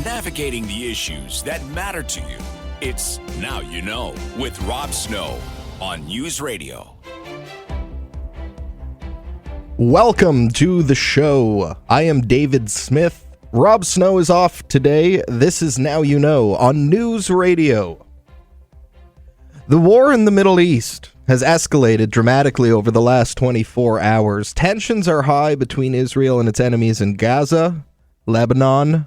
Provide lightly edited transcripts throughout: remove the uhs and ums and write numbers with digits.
navigating the issues that matter to you. It's Now You Know with Rob Snow on News Radio. Welcome to the show. I am David Smith. Rob Snow is off today. This is Now You Know on News Radio. The war in the Middle East has escalated dramatically over the last 24 hours. Tensions are high between Israel and its enemies in Gaza, Lebanon,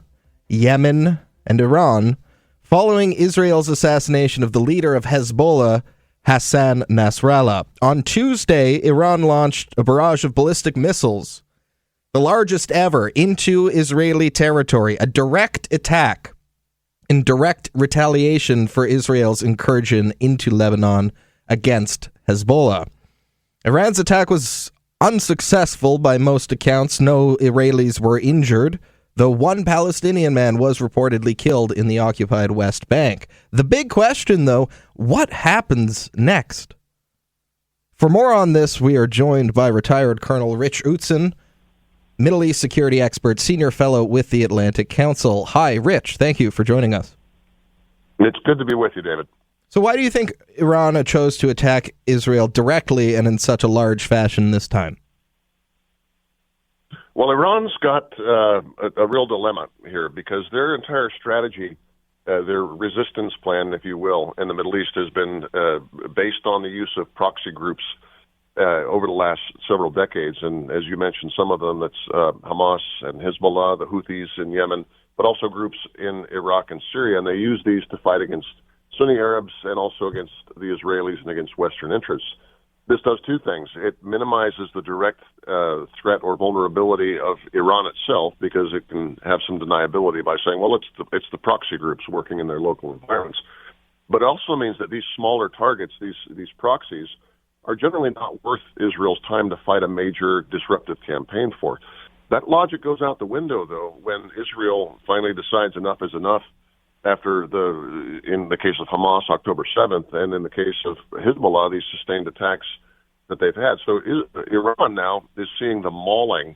Yemen, and Iran, following Israel's assassination of the leader of Hezbollah, Hassan Nasrallah. On Tuesday, Iran launched a barrage of ballistic missiles, the largest ever, into Israeli territory, a direct attack in direct retaliation for Israel's incursion into Lebanon against Hezbollah. Iran's attack was unsuccessful by most accounts. No Israelis were injured, though one Palestinian man was reportedly killed in the occupied West Bank. The big question, though, what happens next? For more on this, we are joined by retired Colonel Rich Utzon, Middle East security expert, senior fellow with the Atlantic Council. Hi, Rich. Thank you for joining us. It's good to be with you, David. So why do you think Iran chose to attack Israel directly and in such a large fashion this time? Well, Iran's got a real dilemma here because their entire strategy, their resistance plan, if you will, in the Middle East has been based on the use of proxy groups over the last several decades. And as you mentioned, some of them, that's Hamas and Hezbollah, the Houthis in Yemen, but also groups in Iraq and Syria. And they use these to fight against Sunni Arabs and also against the Israelis and against Western interests. This does two things. It minimizes the direct threat or vulnerability of Iran itself because it can have some deniability by saying, well, it's the proxy groups working in their local environments. But it also means that these smaller targets, these proxies, are generally not worth Israel's time to fight a major disruptive campaign for. That logic goes out the window, though, when Israel finally decides enough is enough after in the case of Hamas, October 7th, and in the case of Hezbollah, these sustained attacks that they've had. So Iran now is seeing the mauling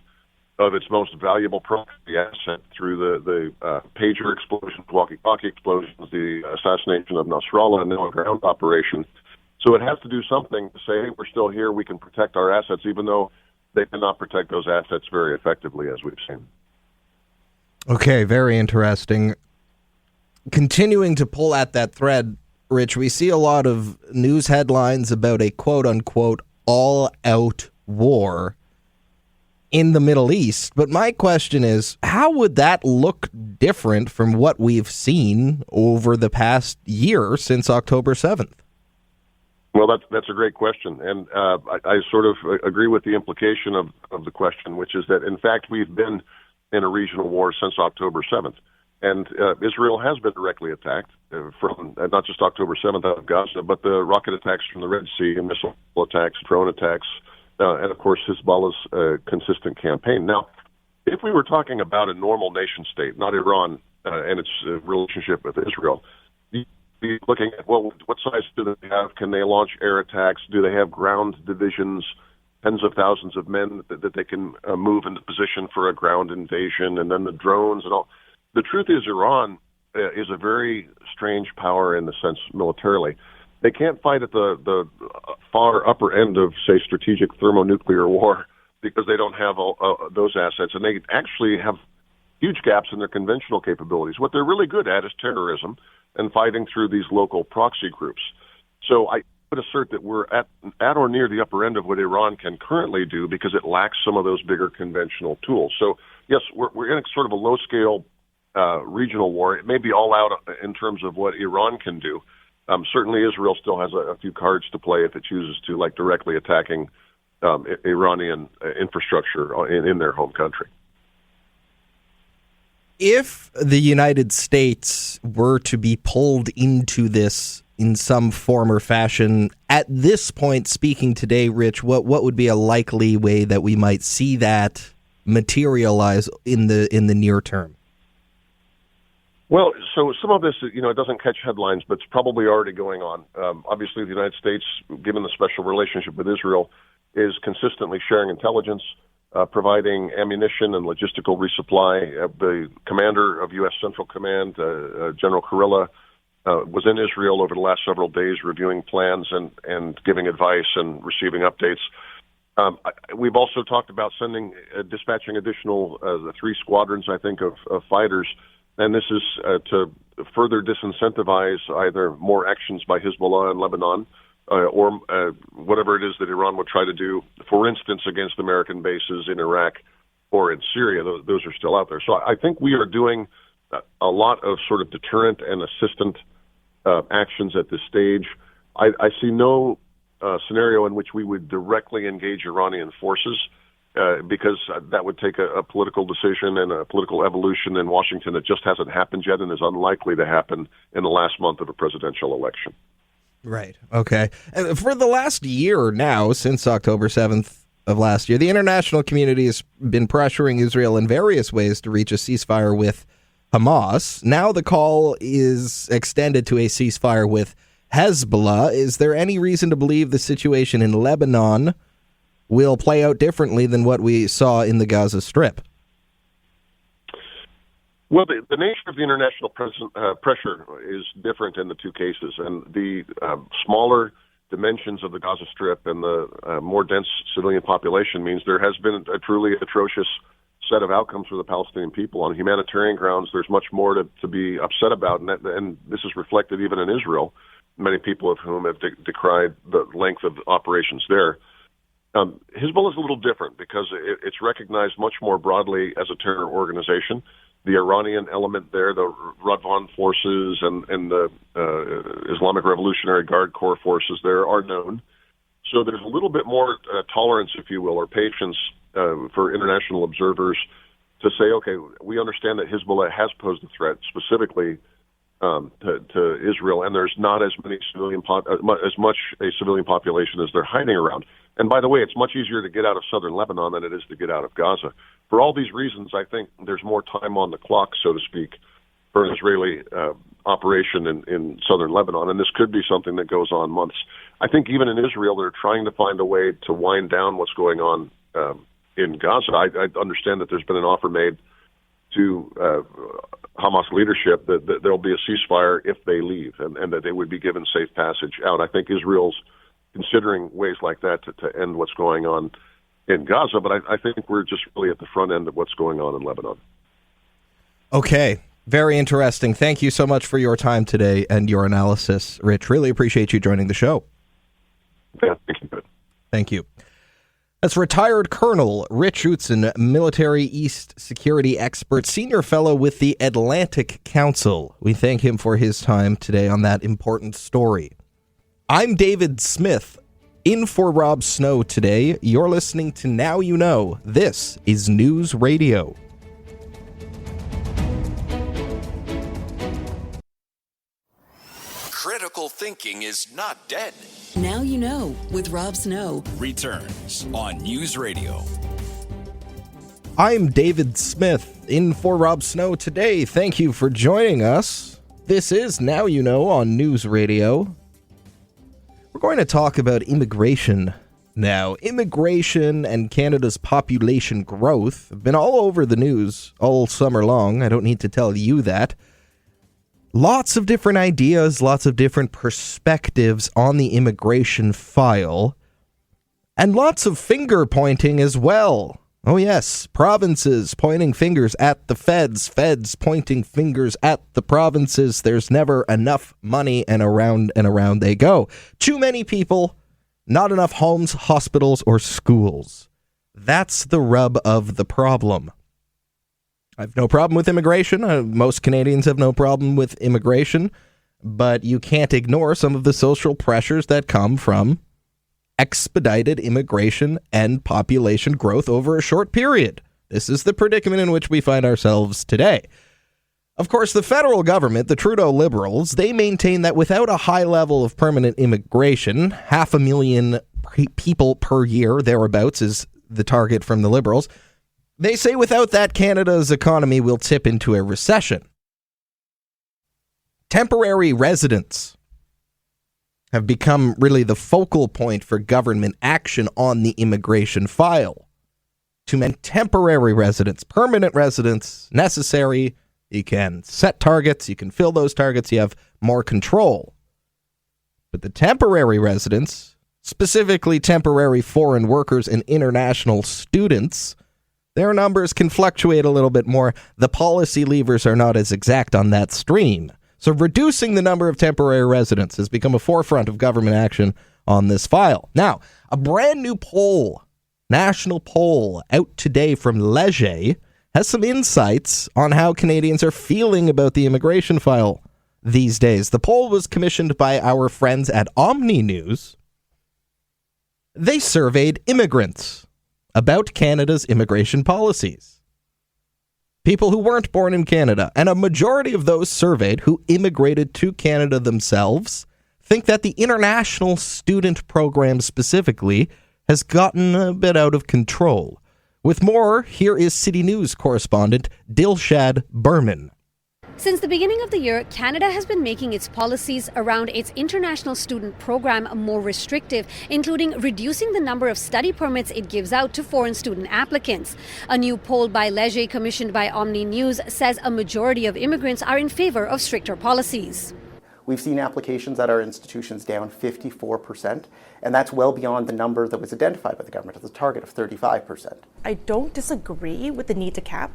of its most valuable proxy asset through the pager explosions, walkie-talkie explosions, the assassination of Nasrallah, and now a ground operation. So it has to do something to say, hey, we're still here, we can protect our assets, even though they cannot protect those assets very effectively, as we've seen. Okay, very interesting. Continuing to pull at that thread, Rich, we see a lot of news headlines about a quote-unquote all-out war in the Middle East. But my question is, how would that look different from what we've seen over the past year since October 7th? Well, that's a great question, and I sort of agree with the implication of the question, which is that, in fact, we've been in a regional war since October 7th, and Israel has been directly attacked from not just October 7th out of Gaza, but the rocket attacks from the Red Sea and missile attacks, drone attacks, and, of course, Hezbollah's consistent campaign. Now, if we were talking about a normal nation-state, not Iran and its relationship with Israel, be looking at, well, what size do they have? Can they launch air attacks? Do they have ground divisions, tens of thousands of men that they can move into position for a ground invasion, and then the drones and all? The truth is Iran is a very strange power in the sense militarily. They can't fight at the far upper end of, say, strategic thermonuclear war because they don't have those assets, and they actually have huge gaps in their conventional capabilities. What they're really good at is terrorism and fighting through these local proxy groups. So I would assert that we're at or near the upper end of what Iran can currently do because it lacks some of those bigger conventional tools. So, yes, we're in a sort of a low-scale regional war. It may be all out in terms of what Iran can do. Certainly Israel still has a few cards to play if it chooses to, like directly attacking Iranian infrastructure in their home country. If the United States were to be pulled into this in some form or fashion, at this point, speaking today, Rich, what would be a likely way that we might see that materialize in the near term? Well, so some of this, it doesn't catch headlines, but it's probably already going on. Obviously, the United States, given the special relationship with Israel, is consistently sharing intelligence. providing ammunition and logistical resupply. The commander of U.S. Central Command, General Kurilla, was in Israel over the last several days reviewing plans and giving advice and receiving updates. We've also talked about dispatching additional 3 squadrons, I think, of fighters, and this is to further disincentivize either more actions by Hezbollah in Lebanon or whatever it is that Iran would try to do, for instance, against American bases in Iraq or in Syria. Those are still out there. So I think we are doing a lot of sort of deterrent and assistant actions at this stage. I see no scenario in which we would directly engage Iranian forces because that would take a political decision and a political evolution in Washington that just hasn't happened yet and is unlikely to happen in the last month of a presidential election. Right. Okay. And for the last year now, since October 7th of last year, the international community has been pressuring Israel in various ways to reach a ceasefire with Hamas. Now the call is extended to a ceasefire with Hezbollah. Is there any reason to believe the situation in Lebanon will play out differently than what we saw in the Gaza Strip? Well, the nature of the international pressure is different in the two cases, and the smaller dimensions of the Gaza Strip and the more dense civilian population means there has been a truly atrocious set of outcomes for the Palestinian people. On humanitarian grounds, there's much more to be upset about, and this is reflected even in Israel, many people of whom have decried the length of operations there. Hezbollah is a little different because it's recognized much more broadly as a terror organization. The Iranian element there, the Radwan forces and the Islamic Revolutionary Guard Corps forces there are known. So there's a little bit more tolerance, if you will, or patience for international observers to say, okay, we understand that Hezbollah has posed a threat specifically to Israel, and there's not as much a civilian population as they're hiding around. And by the way, it's much easier to get out of southern Lebanon than it is to get out of Gaza. For all these reasons, I think there's more time on the clock, so to speak, for an Israeli operation in southern Lebanon, and this could be something that goes on months. I think even in Israel, they're trying to find a way to wind down what's going on in Gaza. I understand that there's been an offer made to Hamas leadership that there'll be a ceasefire if they leave and that they would be given safe passage out. I think Israel's considering ways like that to end what's going on in Gaza, but I think we're just really at the front end of what's going on in Lebanon. Okay. Very interesting. Thank you so much for your time today and your analysis, Rich. Really appreciate you joining the show. Yeah, thank you. Thank you. That's retired Colonel Rich Utzon, military East security expert, senior fellow with the Atlantic Council. We thank him for his time today on that important story. I'm David Smith, in for Rob Snow today. You're listening to Now You Know. This is News Radio. Critical thinking is not dead. Now You Know with Rob Snow Returns on News Radio. I'm David Smith, in for Rob Snow today. Thank you for joining us. This is Now You Know on News Radio. We're going to talk about immigration now. Immigration and Canada's population growth have been all over the news all summer long. I don't need to tell you that. Lots of different ideas, lots of different perspectives on the immigration file, and lots of finger pointing as well. Oh yes, provinces pointing fingers at the feds, feds pointing fingers at the provinces. There's never enough money, and around they go. Too many people, not enough homes, hospitals, or schools. That's the rub of the problem. I have no problem with immigration. Most Canadians have no problem with immigration, but you can't ignore some of the social pressures that come from expedited immigration and population growth over a short period. This is the predicament in which we find ourselves today. Of course, the federal government, the Trudeau Liberals, they maintain that without a high level of permanent immigration, 500,000 people per year, thereabouts, is the target from the Liberals. They say without that, Canada's economy will tip into a recession. Temporary residents have become really the focal point for government action on the immigration file. too many temporary residents. Permanent residents necessary. You can set targets. You can fill those targets. You have more control. But the temporary residents, specifically temporary foreign workers and international students, their numbers can fluctuate a little bit more. The policy levers are not as exact on that stream. So reducing the number of temporary residents has become a forefront of government action on this file. Now, a brand new poll, national poll out today from Leger, has some insights on how Canadians are feeling about the immigration file these days. The poll was commissioned by our friends at Omni News. They surveyed immigrants about Canada's immigration policies. People who weren't born in Canada, and a majority of those surveyed who immigrated to Canada themselves think that the international student program specifically has gotten a bit out of control. With more, here is City News correspondent Dilshad Berman. Since the beginning of the year, Canada has been making its policies around its international student program more restrictive, including reducing the number of study permits it gives out to foreign student applicants. A new poll by Leger, commissioned by Omni News, says a majority of immigrants are in favor of stricter policies. We've seen applications at our institutions down 54%, and that's well beyond the number that was identified by the government as a target of 35%. I don't disagree with the need to cap.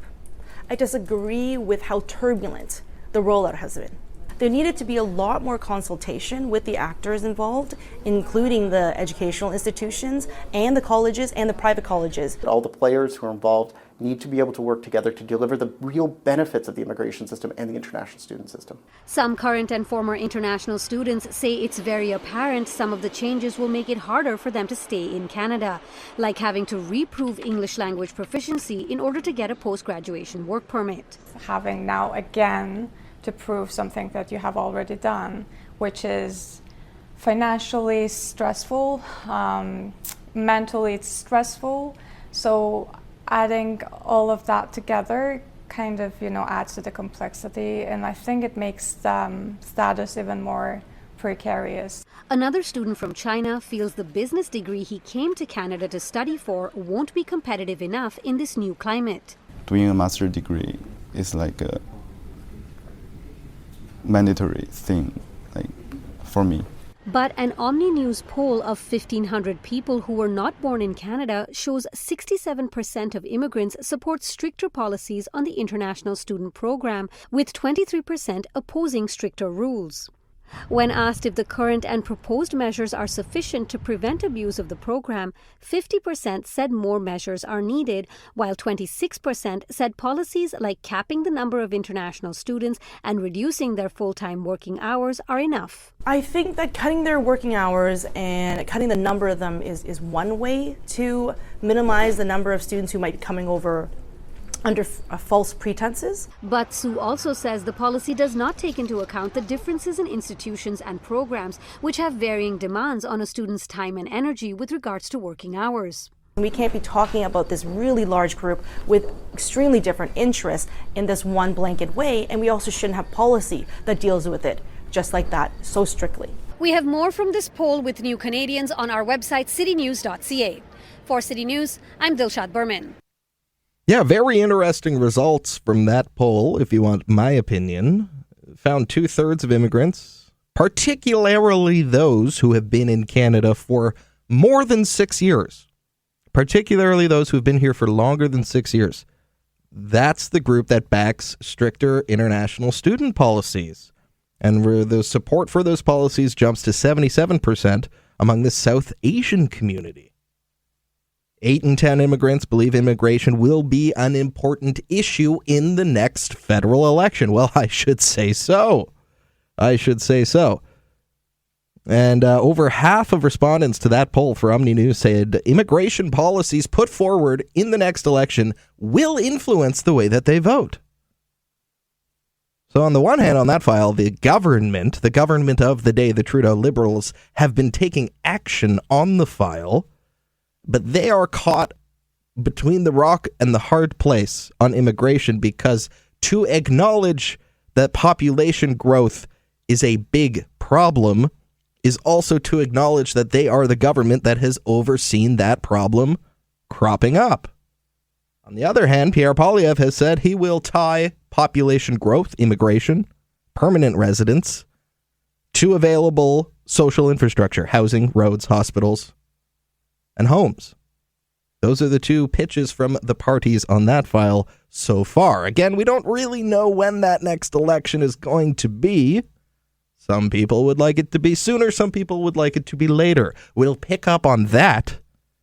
I disagree with how turbulent the rollout has been. There needed to be a lot more consultation with the actors involved, including the educational institutions and the colleges and the private colleges. All the players who are involved need to be able to work together to deliver the real benefits of the immigration system and the international student system. Some current and former international students say it's very apparent some of the changes will make it harder for them to stay in Canada, like having to reprove English language proficiency in order to get a post-graduation work permit. Having now again to prove something that you have already done, which is financially stressful, mentally it's stressful. So adding all of that together kind of, adds to the complexity, and I think it makes status even more precarious. Another student from China feels the business degree he came to Canada to study for won't be competitive enough in this new climate. Doing a master's degree is like a mandatory thing, for me. But an Omni News poll of 1,500 people who were not born in Canada shows 67% of immigrants support stricter policies on the international student program, with 23% opposing stricter rules. When asked if the current and proposed measures are sufficient to prevent abuse of the program, 50% said more measures are needed, while 26% said policies like capping the number of international students and reducing their full-time working hours are enough. I think that cutting their working hours and cutting the number of them is one way to minimize the number of students who might be coming over under false pretenses. But Sue also says the policy does not take into account the differences in institutions and programs, which have varying demands on a student's time and energy with regards to working hours. We can't be talking about this really large group with extremely different interests in this one blanket way, and we also shouldn't have policy that deals with it just like that, so strictly. We have more from this poll with New Canadians on our website, citynews.ca. For City News, I'm Dilshad Berman. Yeah, very interesting results from that poll, if you want my opinion. Found 2/3 of immigrants, particularly those who have been in Canada for more than 6 years, particularly those who have been here for longer than 6 years. That's the group that backs stricter international student policies. And where the support for those policies jumps to 77% among the South Asian community. 8 in 10 immigrants believe immigration will be an important issue in the next federal election. Well, I should say so. And over half of respondents to that poll for Omni News said immigration policies put forward in the next election will influence the way that they vote. So on the one hand, on that file, the government of the day, the Trudeau Liberals, have been taking action on the file, but they are caught between the rock and the hard place on immigration, because to acknowledge that population growth is a big problem is also to acknowledge that they are the government that has overseen that problem cropping up. On the other hand, Pierre Poilievre has said he will tie population growth, immigration, permanent residents to available social infrastructure, housing, roads, hospitals, and homes. Those are the two pitches from the parties on that file so far. Again, we don't really know when that next election is going to be. Some people would like it to be sooner. Some people would like it to be later. We'll pick up on that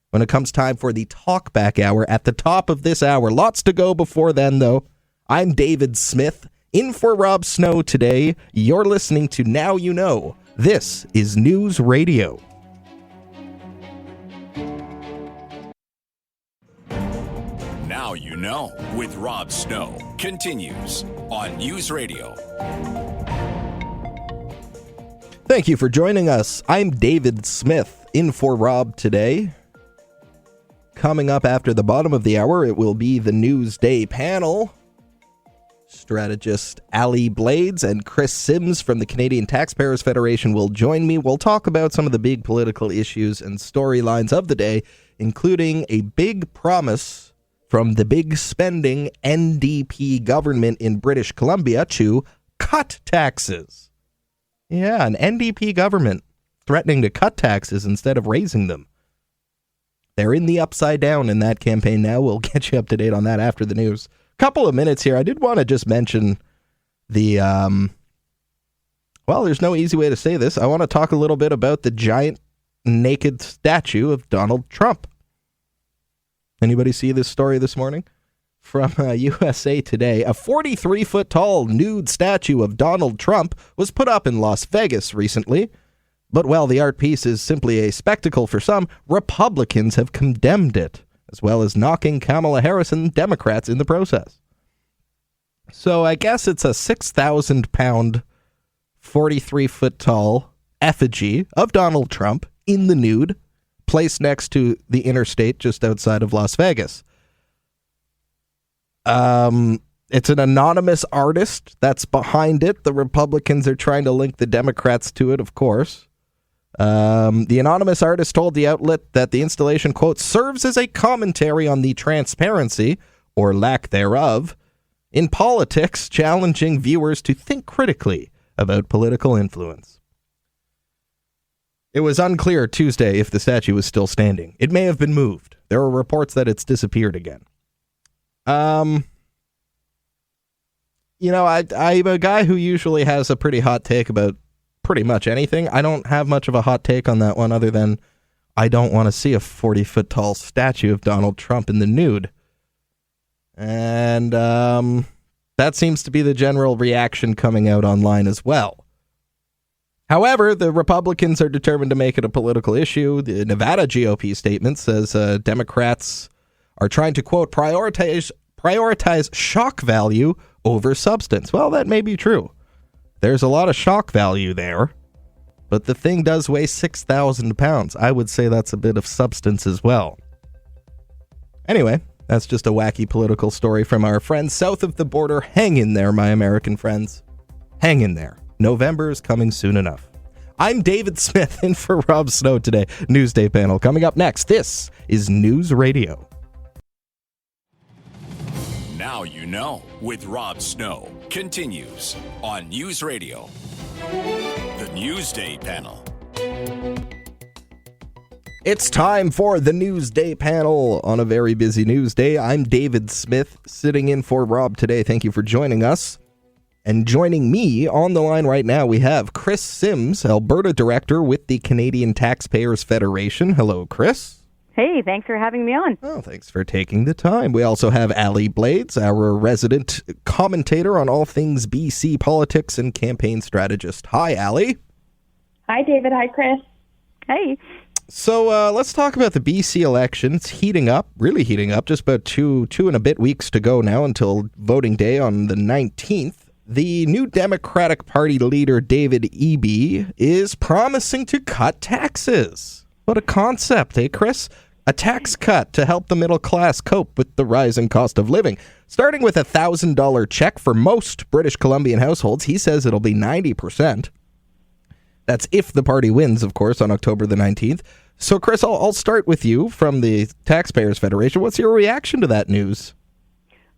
when it comes time for the Talkback Hour at the top of this hour. Lots to go before then, though. I'm David Smith, in for Rob Snow today. You're listening to Now You Know. This is News Radio. Now You Know with Rob Snow continues on News Radio. Thank you for joining us. I'm David Smith, in for Rob today. Coming up after the bottom of the hour, it will be the Newsday panel. Strategist Ali Blades and Chris Sims from the Canadian Taxpayers Federation will join me. We'll talk about some of the big political issues and storylines of the day, including a big promise from the big spending NDP government in British Columbia to cut taxes. Yeah, an NDP government threatening to cut taxes instead of raising them. They're in the upside down in that campaign now. We'll get you up to date on that after the news. Couple of minutes here. I did want to just mention the, well, there's no easy way to say this. I want to talk a little bit about the giant naked statue of Donald Trump. Anybody see this story this morning? From USA Today, a 43-foot tall nude statue of Donald Trump was put up in Las Vegas recently. But while the art piece is simply a spectacle for some, Republicans have condemned it, as well as knocking Kamala Harris and Democrats in the process. So I guess it's a 6,000-pound, 43-foot tall effigy of Donald Trump in the nude, placed next to the interstate just outside of Las Vegas. It's an anonymous artist that's behind it. The Republicans are trying to link the Democrats to it, of course. The anonymous artist told the outlet that the installation, quote, serves as a commentary on the transparency, or lack thereof, in politics, challenging viewers to think critically about political influence. It was unclear Tuesday if the statue was still standing. It may have been moved. There are reports that it's disappeared again. You know, I'm a guy who usually has a pretty hot take about pretty much anything. I don't have much of a hot take on that one other than I don't want to see a 40-foot tall statue of Donald Trump in the nude. And that seems to be the general reaction coming out online as well. However, the Republicans are determined to make it a political issue. The Nevada GOP statement says Democrats are trying to, quote, prioritize shock value over substance. Well, that may be true. There's a lot of shock value there, but the thing does weigh 6,000 pounds. I would say that's a bit of substance as well. Anyway, that's just a wacky political story from our friends south of the border. Hang in there, my American friends. Hang in there. November is coming soon enough. I'm David Smith, in for Rob Snow today. Newsday panel coming up next. This is News Radio. Now You Know with Rob Snow continues on News Radio. The Newsday panel. It's time for the Newsday panel on a very busy news day. I'm David Smith, sitting in for Rob today. Thank you for joining us. And joining me on the line right now, we have Chris Sims, Alberta Director with the Canadian Taxpayers Federation. Hello, Chris. Hey, thanks for having me on. Oh, thanks for taking the time. We also have Ali Blades, our resident commentator on all things BC politics and campaign strategist. Hi, Ali. Hi, David. Hi, Chris. Hey. So let's talk about the BC election. It's heating up, really heating up. Just about two and a bit weeks to go now until voting day on the 19th. The new Democratic Party leader, David Eby, is promising to cut taxes. What a concept, eh, Chris? A tax cut to help the middle class cope with the rising cost of living. Starting with a $1,000 check for most British Columbian households, he says it'll be 90%. That's if the party wins, of course, on October the 19th. So, Chris, I'll start with you from the Taxpayers Federation. What's your reaction to that news?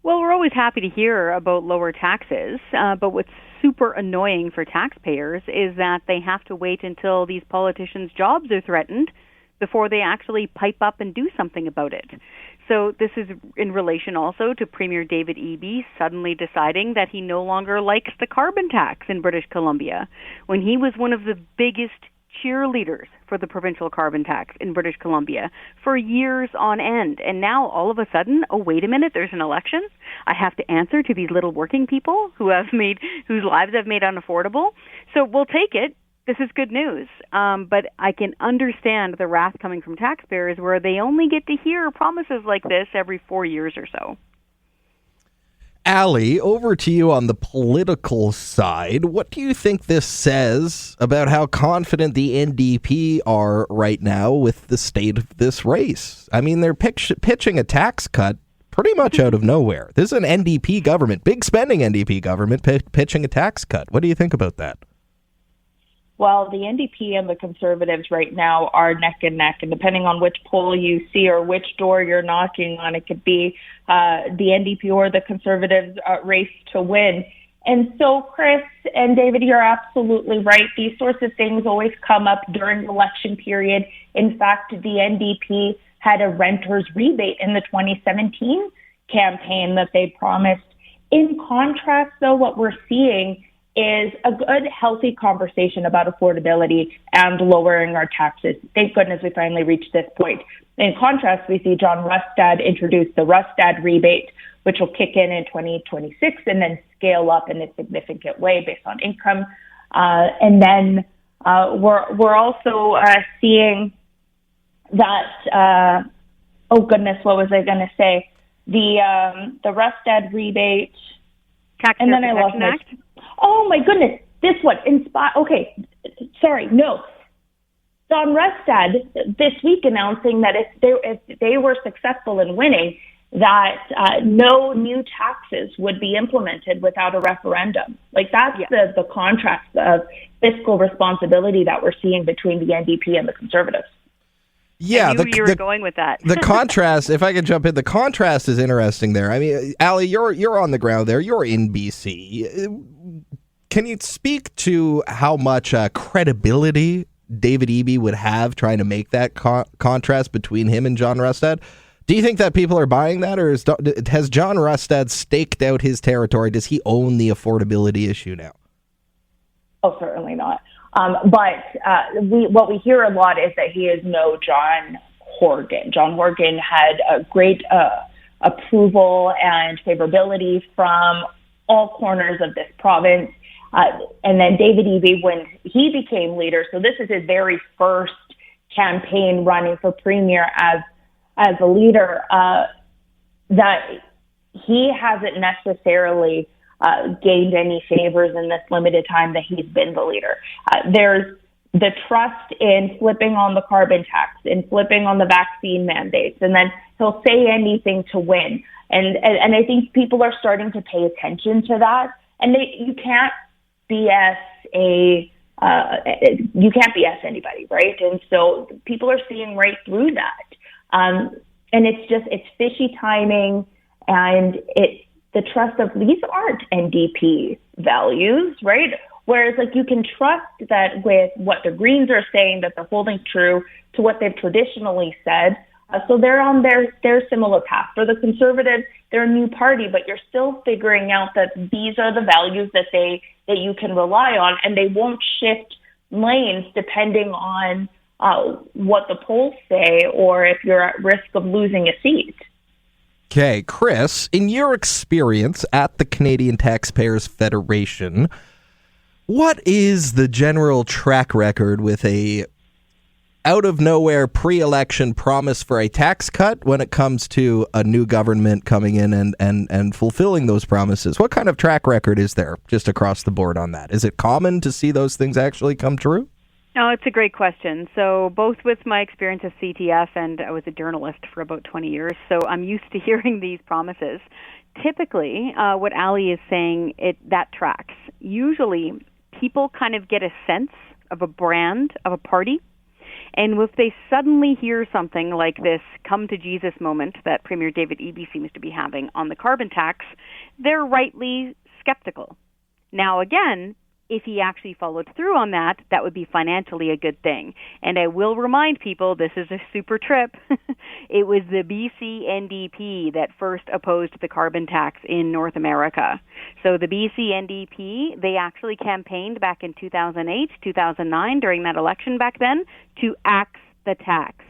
Well, we're always happy to hear about lower taxes, but what's super annoying for taxpayers is that they have to wait until these politicians' jobs are threatened before they actually pipe up and do something about it. So this is in relation also to Premier David Eby suddenly deciding that he no longer likes the carbon tax in British Columbia, when he was one of the biggest cheerleaders for the provincial carbon tax in British Columbia for years on end. And now all of a sudden, oh, wait a minute, there's an election. I have to answer to these little working people whose lives I've made unaffordable. So we'll take it. This is good news. But I can understand the wrath coming from taxpayers where they only get to hear promises like this every 4 years or so. Allie, over to you on the political side. What do you think this says about how confident the NDP are right now with the state of this race? I mean, they're pitching a tax cut pretty much out of nowhere. This is an NDP government, big spending NDP government, pitching a tax cut. What do you think about that? Well, the NDP and the Conservatives right now are neck and neck, and depending on which poll you see or which door you're knocking on, it could be the NDP or the Conservatives race to win. And so, Chris and David, you're absolutely right. These sorts of things always come up during the election period. In fact, the NDP had a renter's rebate in the 2017 campaign that they promised. In contrast, though, what we're seeing is a good, healthy conversation about affordability and lowering our taxes. Thank goodness we finally reached this point. In contrast, we see John Rustad introduce the Rustad rebate, which will kick in 2026 and then scale up in a significant way based on income. And then we're also seeing that, oh goodness, what was I going to say? The Rustad rebate, Tax and then I lost my... Oh my goodness, this one, okay, sorry, no. Don Rustad this week announcing that if they were successful in winning, that no new taxes would be implemented without a referendum. Like that's the contrast of fiscal responsibility that we're seeing between the NDP and the Conservatives. Yeah, you were going with that. The contrast, if I could jump in, the contrast is interesting there. I mean, Allie, you're on the ground there. You're in BC. Can you speak to how much credibility David Eby would have trying to make that contrast between him and John Rustad? Do you think that people are buying that, or has John Rustad staked out his territory? Does he own the affordability issue now? Oh, certainly not. But what we hear a lot is that he is no John Horgan. John Horgan had a great approval and favorability from all corners of this province. And then David Eby, when he became leader, so this is his very first campaign running for premier as a leader, that he hasn't necessarily gained any favors in this limited time that he's been the leader. There's the trust in flipping on the carbon tax, in flipping on the vaccine mandates, and then he'll say anything to win. And I think people are starting to pay attention to that. And you can't BS anybody, right? And so people are seeing right through that. And it's fishy timing, and the trust of these aren't NDP values, right? Whereas like you can trust that with what the Greens are saying, that they're holding true to what they've traditionally said. So they're on their similar path. For the Conservatives, they're a new party, but you're still figuring out that these are the values that you can rely on, and they won't shift lanes depending on what the polls say or if you're at risk of losing a seat. Okay, Chris, in your experience at the Canadian Taxpayers Federation, what is the general track record with a out-of-nowhere pre-election promise for a tax cut when it comes to a new government coming in and fulfilling those promises? What kind of track record is there just across the board on that? Is it common to see those things actually come true? No, it's a great question. So both with my experience as CTF, and I was a journalist for about 20 years, so I'm used to hearing these promises. Typically, what Allie is saying, that tracks. Usually, people kind of get a sense of a brand of a party, And if they suddenly hear something like this come to Jesus moment that Premier David Eby seems to be having on the carbon tax, they're rightly skeptical. Now, again, if he actually followed through on that, that would be financially a good thing. And I will remind people, this is a super trip. It was the BC NDP that first opposed the carbon tax in North America. So the BC NDP, they actually campaigned back in 2008, 2009, during that election back then, to axe the tax.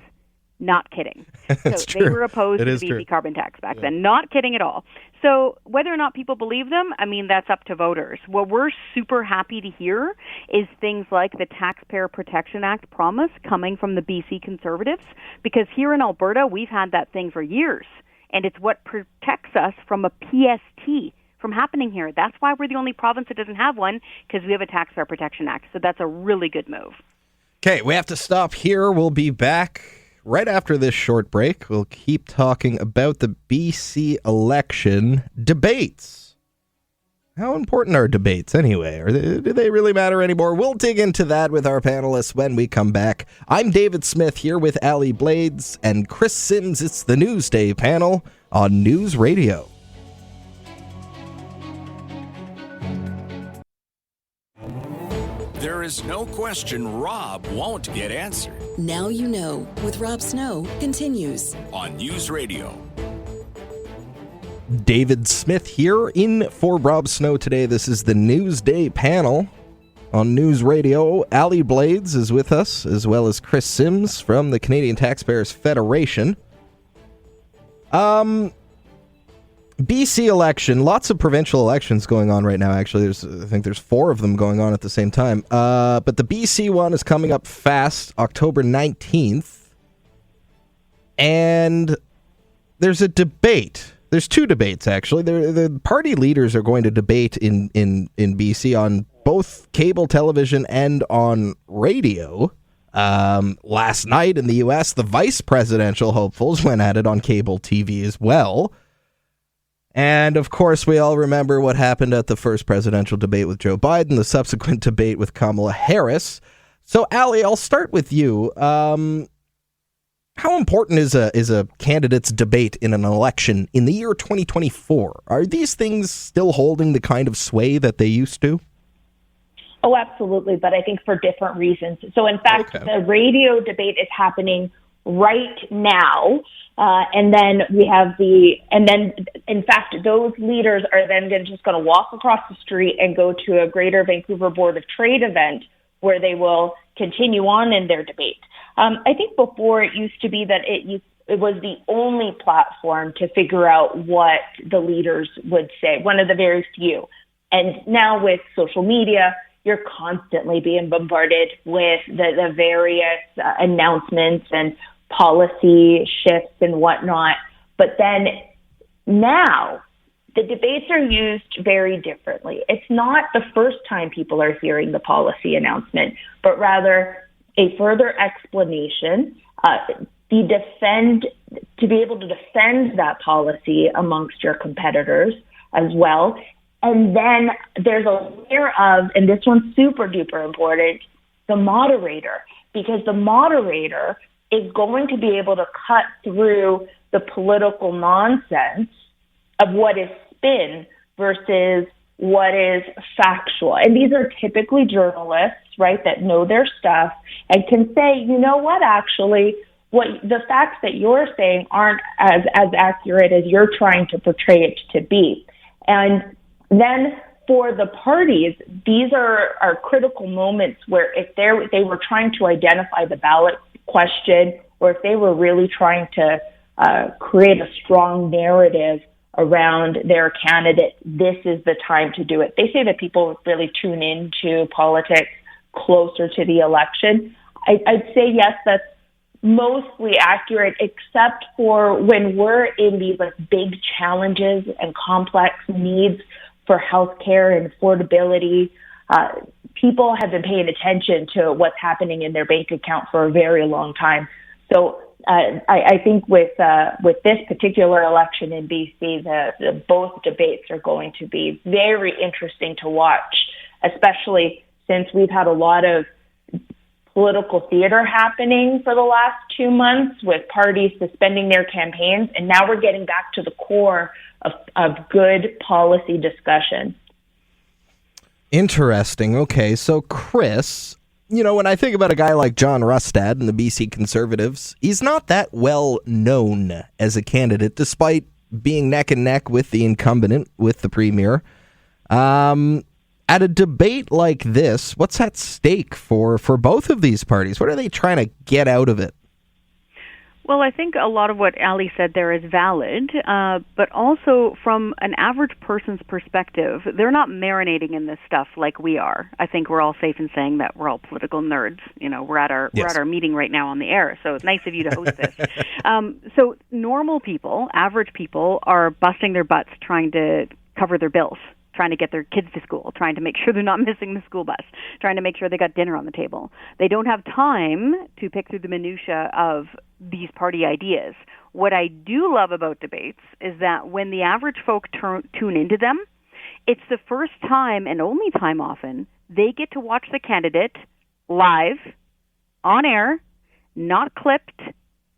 Not kidding. So they were opposed to the BC carbon tax back then. Not kidding at all. So whether or not people believe them, I mean, that's up to voters. What we're super happy to hear is things like the Taxpayer Protection Act promise coming from the BC Conservatives, because here in Alberta, we've had that thing for years, and it's what protects us from a PST from happening here. That's why we're the only province that doesn't have one, because we have a Taxpayer Protection Act. So that's a really good move. Okay, we have to stop here. We'll be back right after this short break. We'll keep talking about the BC election debates. How important are debates anyway? Do they really matter anymore? We'll dig into that with our panelists when we come back. I'm David Smith here with Ali Blades and Chris Sims. It's the Newsday panel on News Radio. There is no question Rob won't get answered. Now You Know with Rob Snow continues on News Radio. David Smith here in for Rob Snow today. This is the Newsday panel on News Radio. Ali Blades is with us, as well as Chris Sims from the Canadian Taxpayers Federation. BC election, lots of provincial elections going on right now, actually. I think there's 4 of them going on at the same time. But the BC one is coming up fast, October 19th. And there's a debate. There's 2 debates, actually. The party leaders are going to debate in BC on both cable television and on radio. Last night in the U.S., the vice presidential hopefuls went at it on cable TV as well. And, of course, we all remember what happened at the first presidential debate with Joe Biden, the subsequent debate with Kamala Harris. So, Ali, I'll start with you. How important is a candidate's debate in an election in the year 2024? Are these things still holding the kind of sway that they used to? Oh, absolutely, but I think for different reasons. So, in fact, the radio debate is happening right now. And then we have in fact, those leaders are then just going to walk across the street and go to a Greater Vancouver Board of Trade event where they will continue on in their debate. I think before it used to be that it was the only platform to figure out what the leaders would say, one of the very few. And now with social media, you're constantly being bombarded with the various announcements and policy shifts and whatnot. But then now the debates are used very differently. It's not the first time people are hearing the policy announcement, but rather a further explanation, to be able to defend that policy amongst your competitors as well. And then there's a layer of, and this one's super duper important, the moderator, because the moderator is going to be able to cut through the political nonsense of what is spin versus what is factual. And these are typically journalists, right, that know their stuff and can say, you know what, actually, what the facts that you're saying aren't as accurate as you're trying to portray it to be. And then for the parties, these are critical moments where if they were trying to identify the ballot question, or if they were really trying to create a strong narrative around their candidate, this is the time to do it. They say that people really tune into politics closer to the election. I'd say, yes, that's mostly accurate, except for when we're in these big challenges and complex needs for healthcare and affordability. People have been paying attention to what's happening in their bank account for a very long time. So I think with this particular election in BC, both debates are going to be very interesting to watch, especially since we've had a lot of political theater happening for the last 2 months with parties suspending their campaigns. And now we're getting back to the core of good policy discussion. Interesting. Okay, so Chris, when I think about a guy like John Rustad and the BC Conservatives, he's not that well known as a candidate, despite being neck and neck with the incumbent, with the premier. At a debate like this, what's at stake for both of these parties? What are they trying to get out of it? Well, I think a lot of what Ali said there is valid, but also from an average person's perspective, they're not marinating in this stuff like we are. I think we're all safe in saying that we're all political nerds. We're at our meeting right now on the air, so it's nice of you to host this. So normal people, average people, are busting their butts trying to cover their bills, trying to get their kids to school, trying to make sure they're not missing the school bus, trying to make sure they got dinner on the table. They don't have time to pick through the minutia of these party ideas. What I do love about debates is that when the average folk tune into them, it's the first time and only time often they get to watch the candidate live, on air, not clipped.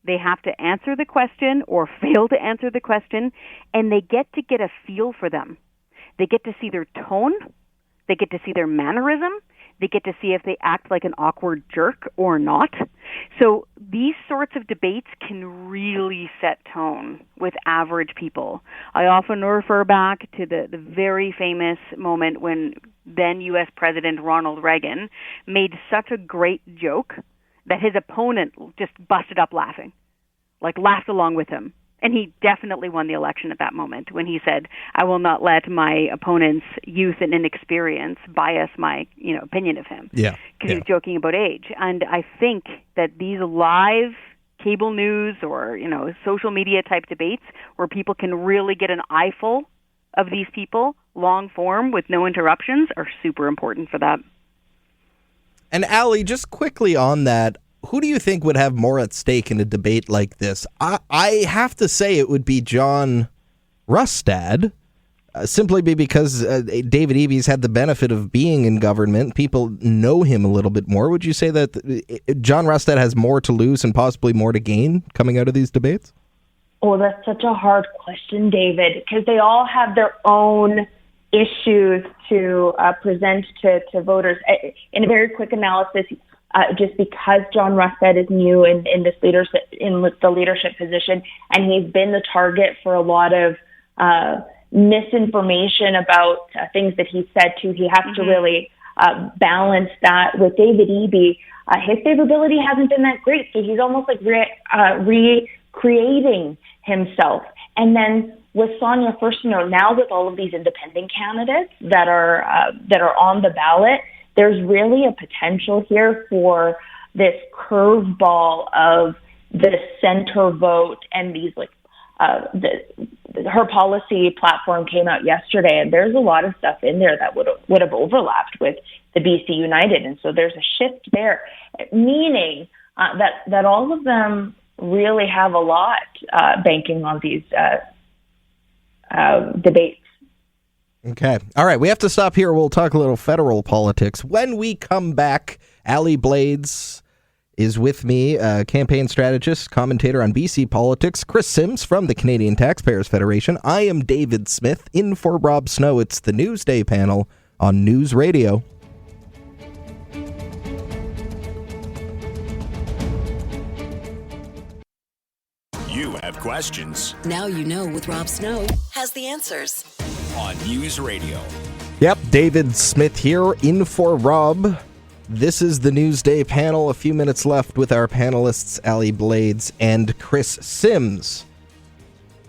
They have to answer the question or fail to answer the question, and they get a feel for them. They get to see their tone. They get to see their mannerism. They get to see if they act like an awkward jerk or not. So these sorts of debates can really set tone with average people. I often refer back to the very famous moment when then U.S. President Ronald Reagan made such a great joke that his opponent just busted up laughing, laughed along with him. And he definitely won the election at that moment when he said, "I will not let my opponent's youth and inexperience bias my, opinion of him." Yeah. Because he was joking about age. And I think that these live cable news or, social media type debates where people can really get an eyeful of these people, long form with no interruptions, are super important for that. And Ali, just quickly on that, who do you think would have more at stake in a debate like this? I have to say it would be John Rustad, simply because David Eby's had the benefit of being in government. People know him a little bit more. Would you say that John Rustad has more to lose and possibly more to gain coming out of these debates? Oh, that's such a hard question, David, because they all have their own issues to present to voters. In a very quick analysis, just because John Rustad is new in this leadership position, and he's been the target for a lot of misinformation about things that he said too. He has to really balance that with David Eby. His favorability hasn't been that great, so he's almost like recreating himself. And then with Sonia Furstenau, now with all of these independent candidates that are on the ballot, there's really a potential here for this curveball of the center vote and these her policy platform came out yesterday, and there's a lot of stuff in there that would have overlapped with the BC United, and so there's a shift there, meaning that all of them really have a lot banking on these debates. Okay. All right. We have to stop here. We'll talk a little federal politics. When we come back, Ali Blades is with me, campaign strategist, commentator on BC politics. Chris Sims from the Canadian Taxpayers Federation. I am David Smith, in for Rob Snow. It's the Newsday panel on News Radio. You have questions. Now You Know with Rob Snow has the answers. On News Radio. Yep, David Smith here, in for Rob. This is the Newsday panel. A few minutes left with our panelists, Ali Blades and Chris Sims.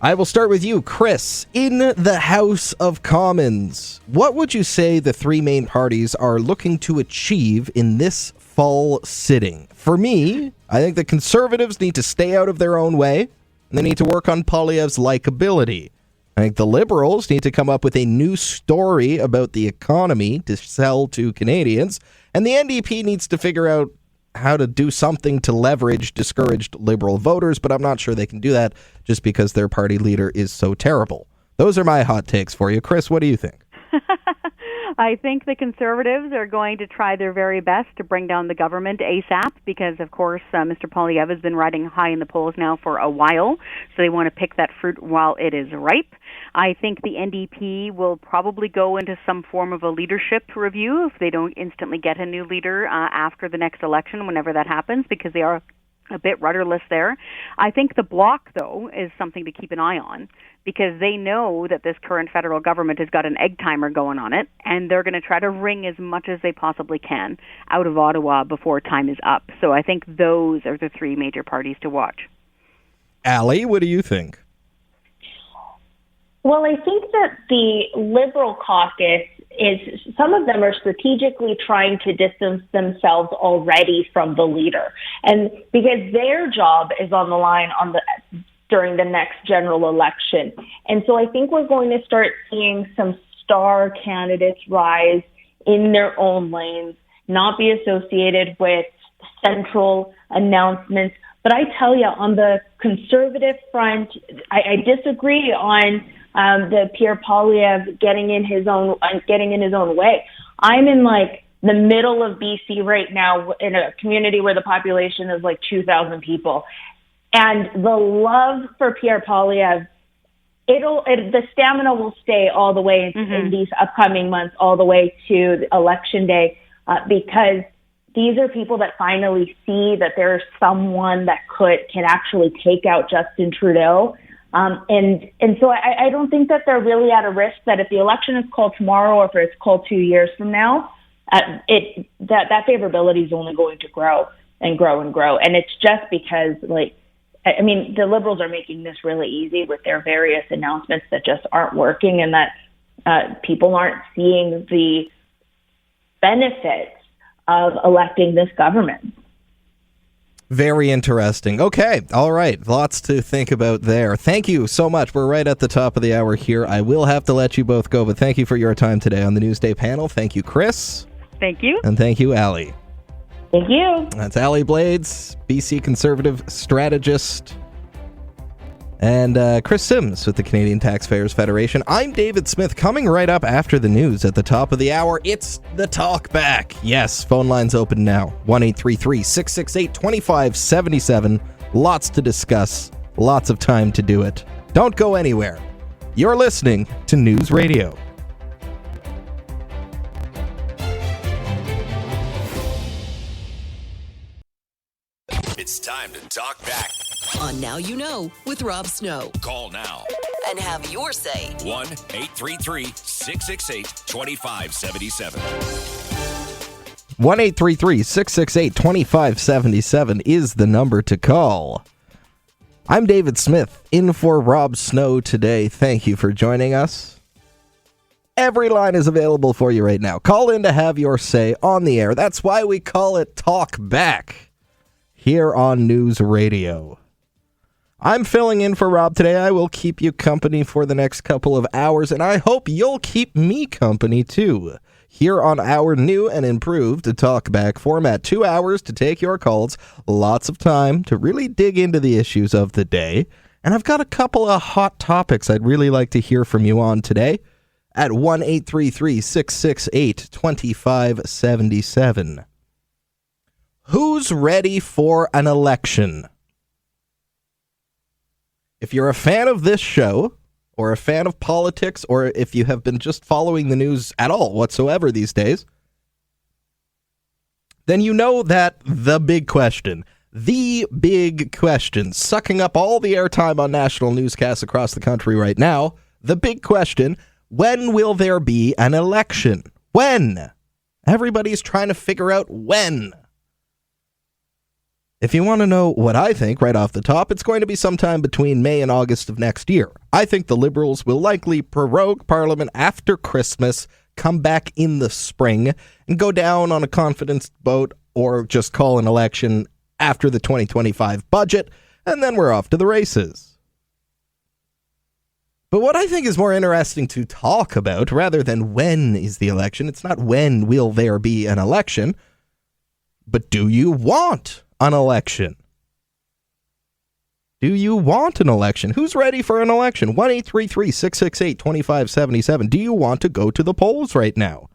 I will start with you, Chris. In the House of Commons, what would you say the three main parties are looking to achieve in this fall sitting? For me, I think the Conservatives need to stay out of their own way, and they need to work on Poilievre's likability. I think the Liberals need to come up with a new story about the economy to sell to Canadians, and the NDP needs to figure out how to do something to leverage discouraged Liberal voters, but I'm not sure they can do that just because their party leader is so terrible. Those are my hot takes for you. Chris, what do you think? I think the Conservatives are going to try their very best to bring down the government ASAP because, of course, Mr. Poilievre has been riding high in the polls now for a while, so they want to pick that fruit while it is ripe. I think the NDP will probably go into some form of a leadership review if they don't instantly get a new leader after the next election, whenever that happens, because they are a bit rudderless there. I think the Bloc, though, is something to keep an eye on because they know that this current federal government has got an egg timer going on it, and they're going to try to wring as much as they possibly can out of Ottawa before time is up. So I think those are the three major parties to watch. Allie, what do you think? Well, I think that the Liberal caucus is, some of them are strategically trying to distance themselves already from the leader. And because their job is on the line during the next general election. And so I think we're going to start seeing some star candidates rise in their own lanes, not be associated with central announcements. But I tell you, on the Conservative front, I disagree on the Pierre Poilievre getting in his own way. I'm in the middle of BC right now in a community where the population is 2,000 people, and the love for Pierre Poilievre, the stamina will stay all the way in these upcoming months, all the way to the election day, because these are people that finally see that there's someone that can actually take out Justin Trudeau. And so I don't think that they're really at a risk that if the election is called tomorrow or if it's called 2 years from now, that favorability is only going to grow and grow and grow. And it's just because, the Liberals are making this really easy with their various announcements that just aren't working, and that people aren't seeing the benefits of electing this government. Very interesting. Okay. All right. Lots to think about there. Thank you so much. We're right at the top of the hour here. I will have to let you both go, but thank you for your time today on the Newsday panel. Thank you, Chris. Thank you. And thank you, Allie. Thank you. That's Allie Blades, BC Conservative strategist, and Chris Sims with the Canadian Taxpayers Federation. I'm David Smith. Coming right up after the news at the top of the hour, it's the Talk Back. Yes, phone lines open now. 1-833-668-2577. Lots to discuss. Lots of time to do it. Don't go anywhere. You're listening to News Radio. It's time to talk back. On Now You Know with Rob Snow. Call now. And have your say. 1-833-668-2577. 1-833-668-2577 is the number to call. I'm David Smith, in for Rob Snow today. Thank you for joining us. Every line is available for you right now. Call in to have your say on the air. That's why we call it Talk Back here on News Radio. I'm filling in for Rob today. I will keep you company for the next couple of hours, and I hope you'll keep me company too. Here on our new and improved Talk Back format. 2 hours to take your calls. Lots of time to really dig into the issues of the day. And I've got a couple of hot topics I'd really like to hear from you on today at 1-833-668-2577. Who's ready for an election? If you're a fan of this show, or a fan of politics, or if you have been just following the news at all whatsoever these days, then you know that the big question, sucking up all the airtime on national newscasts across the country right now, the big question, when will there be an election? When? Everybody's trying to figure out when. If you want to know what I think right off the top, it's going to be sometime between May and August of next year. I think the Liberals will likely prorogue Parliament after Christmas, come back in the spring, and go down on a confidence vote or just call an election after the 2025 budget, and then we're off to the races. But what I think is more interesting to talk about, rather than when is the election, it's not when will there be an election, but do you want an election? Do you want an election? Who's ready for an election? 1-833-668-2577. Do you want to go to the polls right now?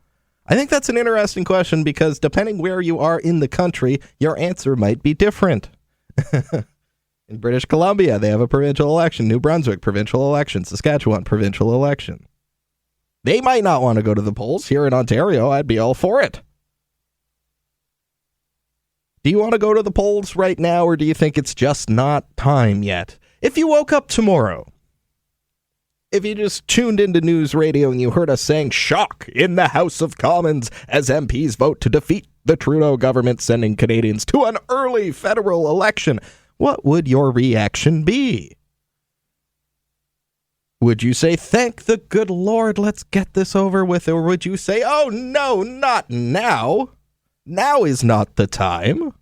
I think that's an interesting question because depending where you are in the country, your answer might be different. In British Columbia, they have a provincial election. New Brunswick, provincial election. Saskatchewan, provincial election. They might not want to go to the polls. Here in Ontario, I'd be all for it. Do you want to go to the polls right now, or do you think it's just not time yet? If you woke up tomorrow, if you just tuned into News Radio and you heard us saying shock in the House of Commons as MPs vote to defeat the Trudeau government sending Canadians to an early federal election, what would your reaction be? Would you say, thank the good Lord, let's get this over with? Or would you say, oh no, not now. Now is not the time.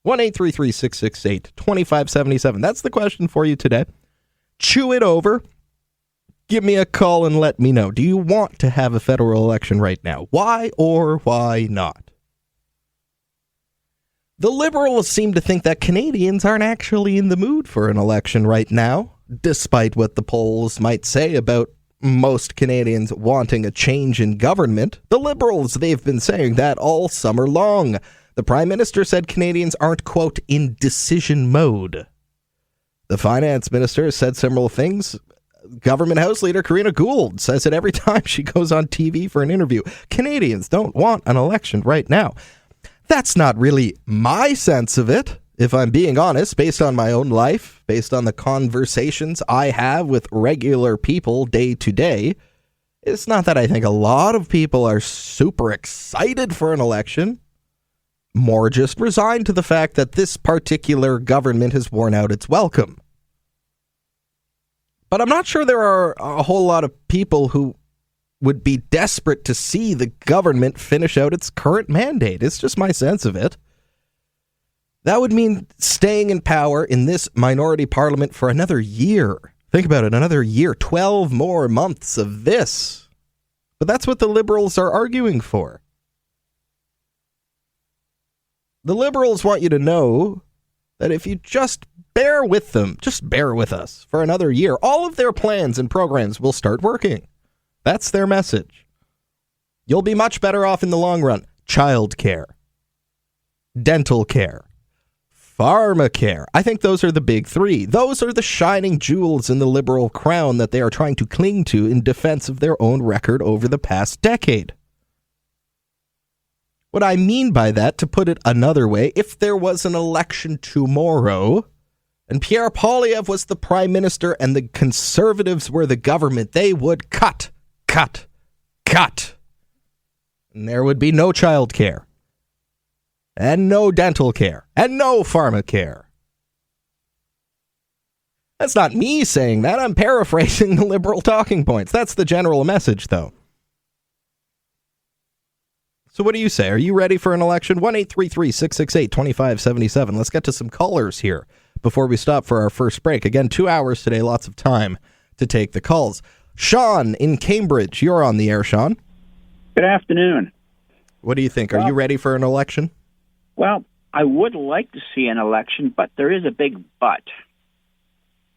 1-833-668-2577. That's the question for you today. Chew it over. Give me a call and let me know. Do you want to have a federal election right now? Why or why not? The Liberals seem to think that Canadians aren't actually in the mood for an election right now, despite what the polls might say about most Canadians wanting a change in government. The Liberals, they've been saying that all summer long. The Prime Minister said Canadians aren't, quote, in decision mode. The Finance Minister said similar things. Government House Leader Karina Gould says it every time she goes on TV for an interview. Canadians don't want an election right now. That's not really my sense of it, if I'm being honest, based on my own life, based on the conversations I have with regular people day to day. It's not that I think a lot of people are super excited for an election, more just resigned to the fact that this particular government has worn out its welcome. But I'm not sure there are a whole lot of people who would be desperate to see the government finish out its current mandate. It's just my sense of it. That would mean staying in power in this minority parliament for another year. Think about it, another year, 12 more months of this. But that's what the Liberals are arguing for. The Liberals want you to know that if you just bear with them, just bear with us for another year, all of their plans and programs will start working. That's their message. You'll be much better off in the long run. Childcare, dental care, pharmacare. I think those are the big three. Those are the shining jewels in the Liberal crown that they are trying to cling to in defense of their own record over the past decade. What I mean by that, to put it another way, if there was an election tomorrow and Pierre Poilievre was the Prime Minister and the Conservatives were the government, they would cut. And there would be no child care, and no dental care, and no pharmacare. That's not me saying that. I'm paraphrasing the Liberal talking points. That's the general message, though. So what do you say? Are you ready for an election? 1-833-668-2577. Let's get to some callers here before we stop for our first break. Again, 2 hours today, lots of time to take the calls. Sean in Cambridge, you're on the air, Sean. Good afternoon. What do you think? Are you ready for an election? Well, I would like to see an election, but there is a big but.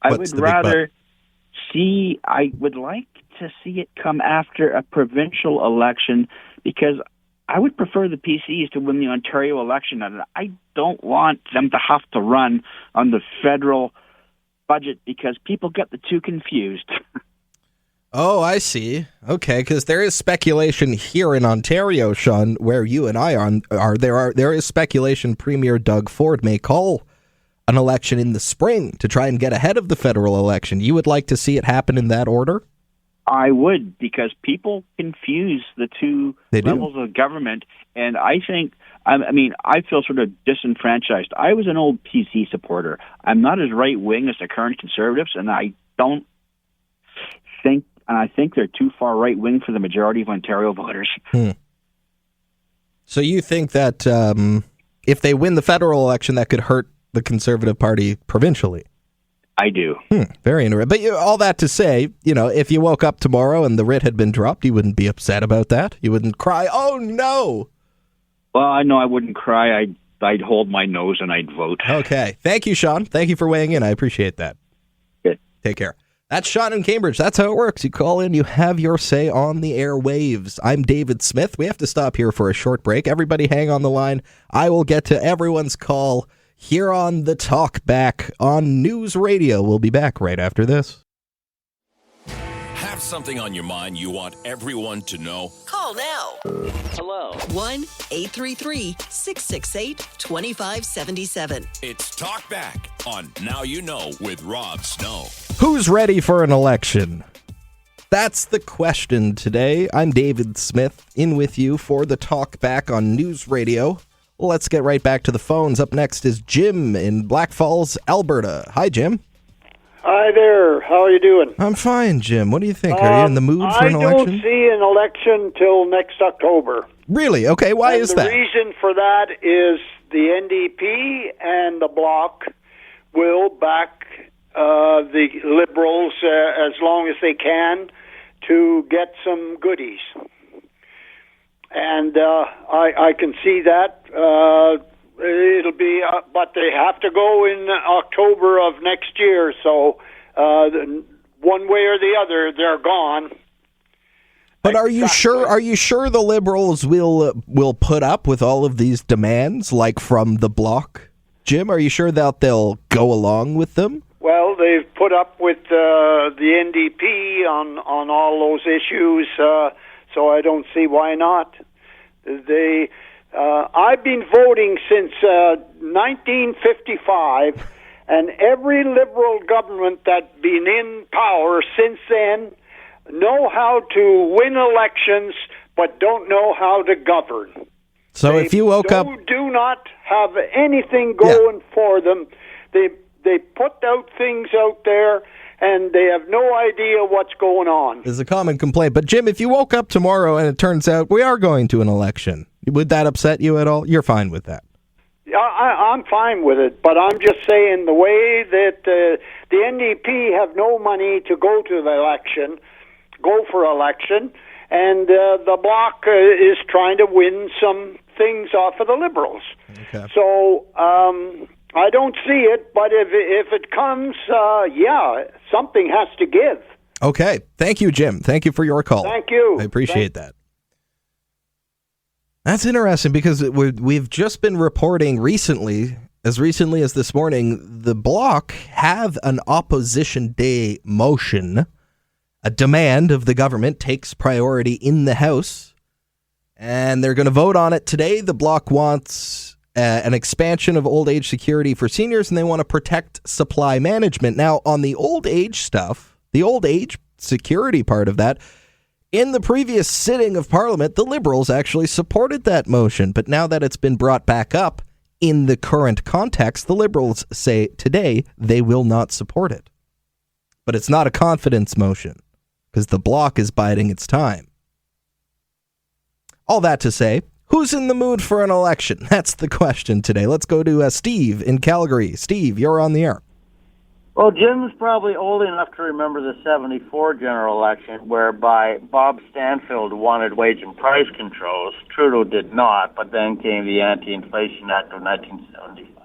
I would rather see, I would like to see it come after a provincial election, because I would prefer the PCs to win the Ontario election, and I don't want them to have to run on the federal budget because people get the two confused. Oh, I see. Okay, because there is speculation here in Ontario, Sean, where you and I are. There is speculation Premier Doug Ford may call an election in the spring to try and get ahead of the federal election. You would like to see it happen in that order? I would, because people confuse the two levels of government, and I think, I feel sort of disenfranchised. I was an old PC supporter. I'm not as right-wing as the current Conservatives, and I think they're too far right-wing for the majority of Ontario voters. So you think that if they win the federal election, that could hurt the Conservative Party provincially? I do. Very interesting. But all that to say, if you woke up tomorrow and the writ had been dropped, you wouldn't be upset about that? You wouldn't cry, oh no! Well, I know I wouldn't cry. I'd hold my nose and I'd vote. Okay. Thank you, Sean. Thank you for weighing in. I appreciate that. Good. Take care. That's Sean in Cambridge. That's how it works. You call in, you have your say on the airwaves. I'm David Smith. We have to stop here for a short break. Everybody hang on the line. I will get to everyone's call here on the Talk Back on News Radio. We'll be back right after this. Have something on your mind you want everyone to know? Call now. Hello. 1-833-668-2577. It's Talk Back on Now You Know with Rob Snow. Who's ready for an election? That's the question today. I'm David Smith, in with you for the Talk Back on News Radio. Let's get right back to the phones. Up next is Jim in Black Falls, Alberta. Hi, Jim. Hi there. How are you doing? I'm fine, Jim. What do you think? Are you in the mood for an election? I don't see an election till next October. Really? Okay, why is that? The reason for that is the NDP and the Bloc will back the Liberals as long as they can to get some goodies. And I can see that. It'll be, but they have to go in October of next year. So one way or the other, they're gone. But are you sure? Are you sure the Liberals will put up with all of these demands, like from the Bloc, Jim? Are you sure that they'll go along with them? Well, they've put up with the NDP on all those issues, so I don't see why not. I've been voting since 1955, and every Liberal government that's been in power since then know how to win elections, but don't know how to govern. So if you woke up... do not have anything going for them. They put out things out there, and they have no idea what's going on. There's a common complaint. But, Jim, if you woke up tomorrow and it turns out we are going to an election, would that upset you at all? You're fine with that? Yeah, I'm fine with it, but I'm just saying the way that the NDP have no money to go for election, and the Bloc is trying to win some things off of the Liberals. Okay. So I don't see it, but if it comes, something has to give. Okay. Thank you, Jim. Thank you for your call. Thank you. I appreciate that. That's interesting because we've just been reporting recently as this morning, the Bloc have an Opposition Day motion. A demand of the government takes priority in the House, and they're going to vote on it today. The Bloc wants an expansion of old age security for seniors, and they want to protect supply management. Now, on the old age stuff, the old age security part of that, in the previous sitting of Parliament, the Liberals actually supported that motion. But now that it's been brought back up in the current context, the Liberals say today they will not support it. But it's not a confidence motion because the Bloc is biding its time. All that to say, who's in the mood for an election? That's the question today. Let's go to Steve in Calgary. Steve, you're on the air. Well, Jim's probably old enough to remember the 74 general election whereby Bob Stanfield wanted wage and price controls. Trudeau did not, but then came the Anti-Inflation Act of 1975.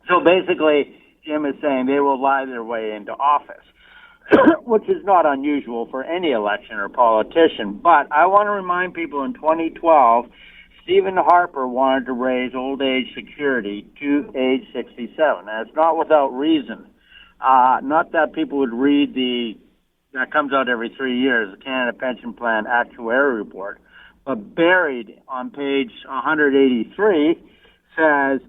So basically, Jim is saying they will lie their way into office, which is not unusual for any election or politician. But I want to remind people in 2012, Stephen Harper wanted to raise old age security to age 67. And it's not without reason. Not that people would read that comes out every 3 years, the Canada Pension Plan Actuary Report, but buried on page 183 says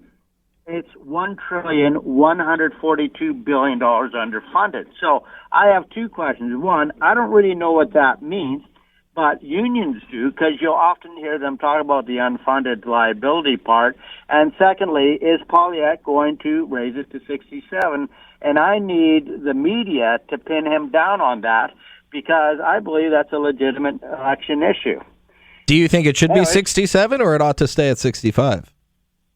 it's $1,142 billion underfunded. So I have two questions. One, I don't really know what that means, but unions do, because you'll often hear them talk about the unfunded liability part. And secondly, is Poilievre going to raise it to 67? And I need the media to pin him down on that, because I believe that's a legitimate election issue. Do you think it should be 67 or it ought to stay at 65?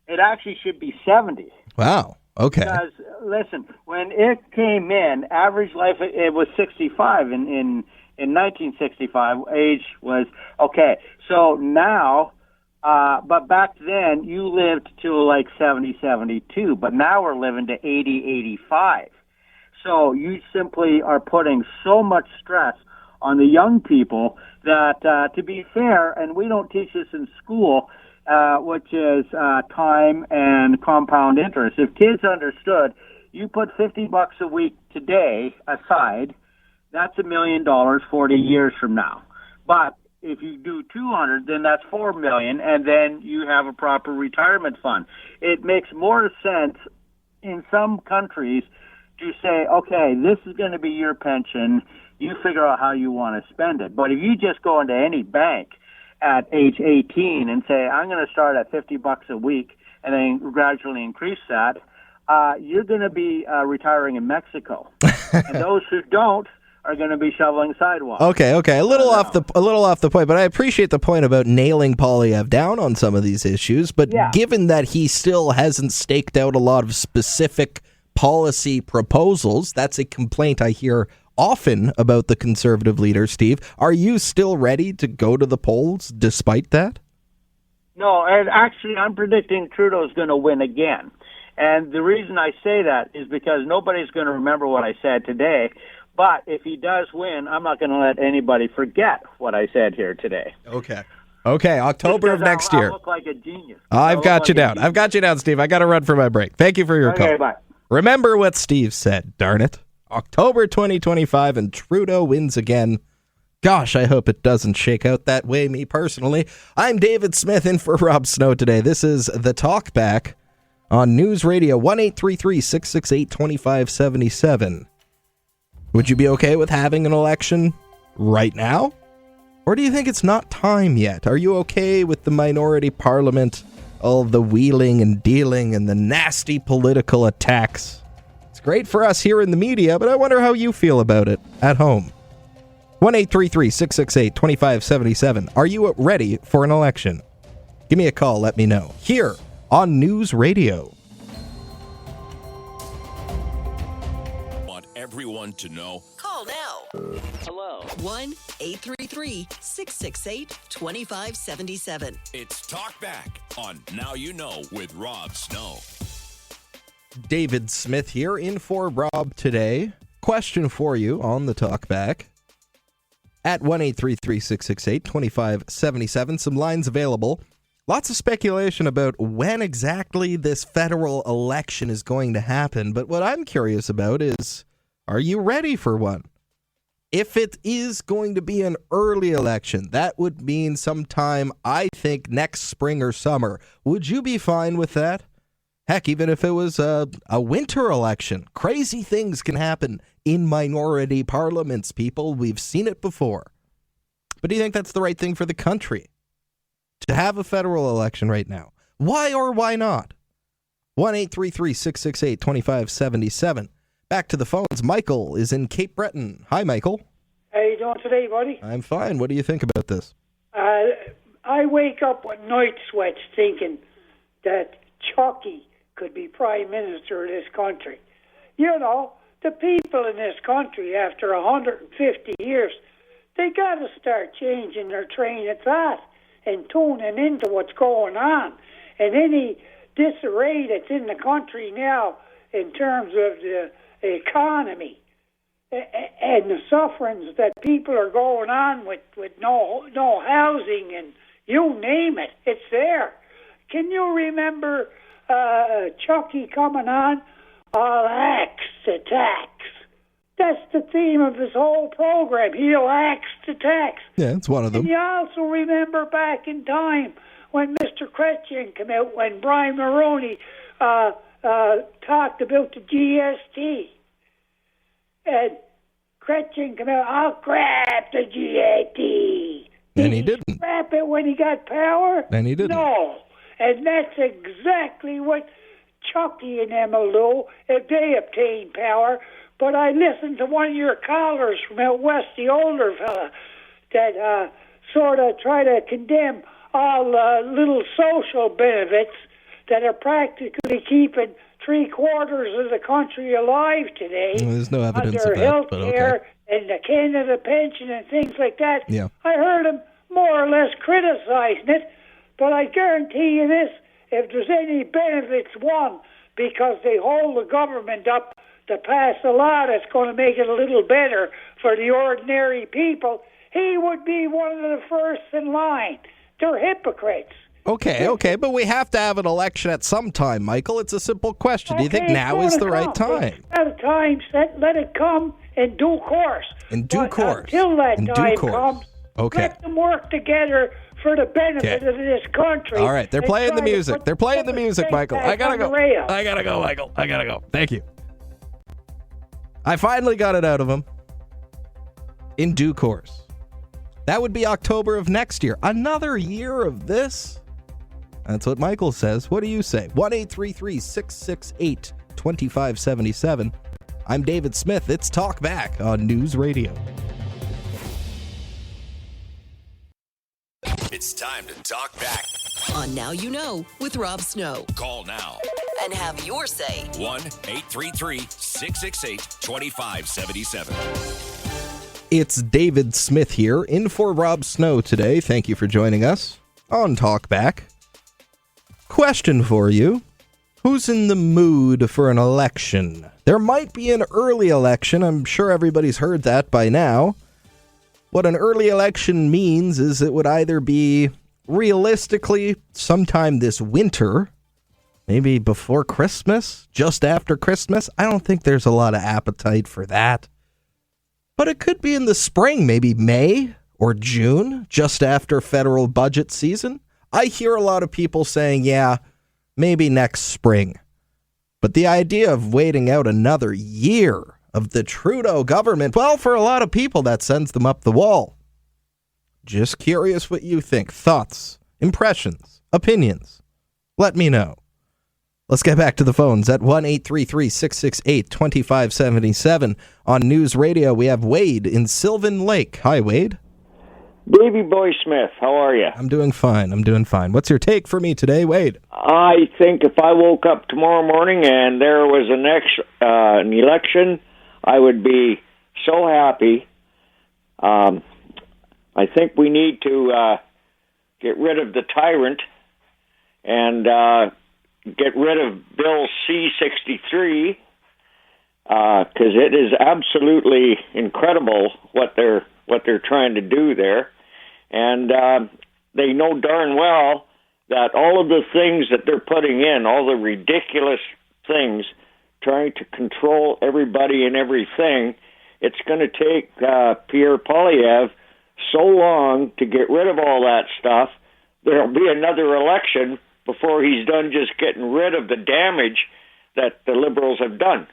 It actually should be 70. Wow. Okay. Because, listen, when it came in, average life, it was 65 in 1965, age was, okay, so now, but back then, you lived till like 70, 72, but now we're living to 80, 85. So you simply are putting so much stress on the young people that, to be fair, and we don't teach this in school, which is time and compound interest. If kids understood, you put $50 a week today aside, that's $1 million 40 years from now. But if you do 200, then that's $4 million, and then you have a proper retirement fund. It makes more sense in some countries to say, okay, this is going to be your pension. You figure out how you want to spend it. But if you just go into any bank at age 18 and say, I'm going to start at $50 a week and then gradually increase that, you're going to be retiring in Mexico. And those who don't are going to be shoveling sidewalks. Okay. A little off the point, but I appreciate the point about nailing Poilievre down on some of these issues. But given that he still hasn't staked out a lot of specific policy proposals, that's a complaint I hear often about the Conservative leader, Steve. Are you still ready to go to the polls despite that? No, and actually I'm predicting Trudeau's going to win again. And the reason I say that is because nobody's going to remember what I said today. But if he does win, I'm not going to let anybody forget what I said here today. Okay, October of next year. I look like a genius. I've got you down, Steve. I got to run for my break. Thank you for your call. Bye. Remember what Steve said, darn it. October 2025 and Trudeau wins again. Gosh, I hope it doesn't shake out that way, me personally. I'm David Smith in for Rob Snow today. This is The Talk Back on News Radio 1-833-668-2577. Would you be okay with having an election right now? Or do you think it's not time yet? Are you okay with the minority parliament, all the wheeling and dealing and the nasty political attacks? It's great for us here in the media, but I wonder how you feel about it at home. 1-833-668-2577. Are you ready for an election? Give me a call, let me know. Here on News Radio. Want everyone to know? Call now. Hello. 1-833-668-2577. It's Talk Back on Now You Know with Rob Snow. David Smith here in for Rob today. Question for you on the Talk Back. At 1-833-668-2577. Some lines available. Lots of speculation about when exactly this federal election is going to happen. But what I'm curious about is, are you ready for one? If it is going to be an early election, that would mean sometime, I think, next spring or summer. Would you be fine with that? Heck, even if it was a winter election, crazy things can happen in minority parliaments, people. We've seen it before. But do you think that's the right thing for the country? To have a federal election right now? Why or why not? 1-833-668-2577. Back to the phones. Michael is in Cape Breton. Hi, Michael. How you doing today, buddy? I'm fine. What do you think about this? I wake up with night sweats thinking that Chucky could be Prime Minister of this country. You know, the people in this country, after 150 years, they got to start changing their train of thought and tuning into what's going on. And any disarray that's in the country now in terms of the economy and the sufferings that people are going on with no housing and you name it, it's there. Can you remember Chucky coming on? I'll axe the tax. That's the theme of his whole program. He'll axe the tax. Yeah, it's one of them. And you also remember back in time when Mr. Chrétien came out, when Brian Mulroney talked about the GST. And Chrétien came out, I'll crap the GST. And he didn't. Crap it when he got power? And he didn't. No. And that's exactly what Chucky and them will do if they obtain power. But I listened to one of your callers from out west, the older fella, that sort of try to condemn all little social benefits that are practically keeping 3/4 of the country alive today. Well, there's no evidence under of that, health but care okay. and the Canada pension and things like that. Yeah. I heard him more or less criticizing it, but I guarantee you this, if there's any benefits won because they hold the government up to pass a law that's going to make it a little better for the ordinary people, he would be one of the first in line. They're hypocrites. Okay, but we have to have an election at some time, Michael. It's a simple question. Do you think now is the right time? At a time, let it come in due course. In due course. Until that time comes, okay. Let them work together for the benefit of this country. All right, they're playing the music. They're playing the music, Michael. I gotta go. Michael. I gotta go. Thank you. I finally got it out of him. In due course. That would be October of next year. Another year of this? That's what Michael says. What do you say? 1-833-668-2577. I'm David Smith. It's Talk Back on News Radio. It's time to talk back On Now You Know with Rob Snow. Call now. And have your say. 1-833-668-2577. It's David Smith here, in for Rob Snow today. Thank you for joining us on Talk Back. Question for you. Who's in the mood for an election? There might be an early election. I'm sure everybody's heard that by now. What an early election means is it would either be realistically sometime this winter, maybe before Christmas, just after Christmas. I don't think there's a lot of appetite for that. But it could be in the spring, maybe May or June, just after federal budget season. I hear a lot of people saying, yeah, maybe next spring. But the idea of waiting out another year of the Trudeau government, well, for a lot of people, that sends them up the wall. Just curious what you think. Thoughts, impressions, opinions. Let me know. Let's get back to the phones at 1-833-668-2577. On News Radio, we have Wade in Sylvan Lake. Hi, Wade. Davey Boy Smith, how are you? I'm doing fine. What's your take for me today, Wade? I think if I woke up tomorrow morning and there was an election, I would be so happy. I think we need to get rid of the tyrant and get rid of Bill C-63 because it is absolutely incredible what they're trying to do there. And they know darn well that all of the things that they're putting in, all the ridiculous things, trying to control everybody and everything, it's going to take Pierre Poilievre so long to get rid of all that stuff. There'll be another election before he's done just getting rid of the damage that the Liberals have done.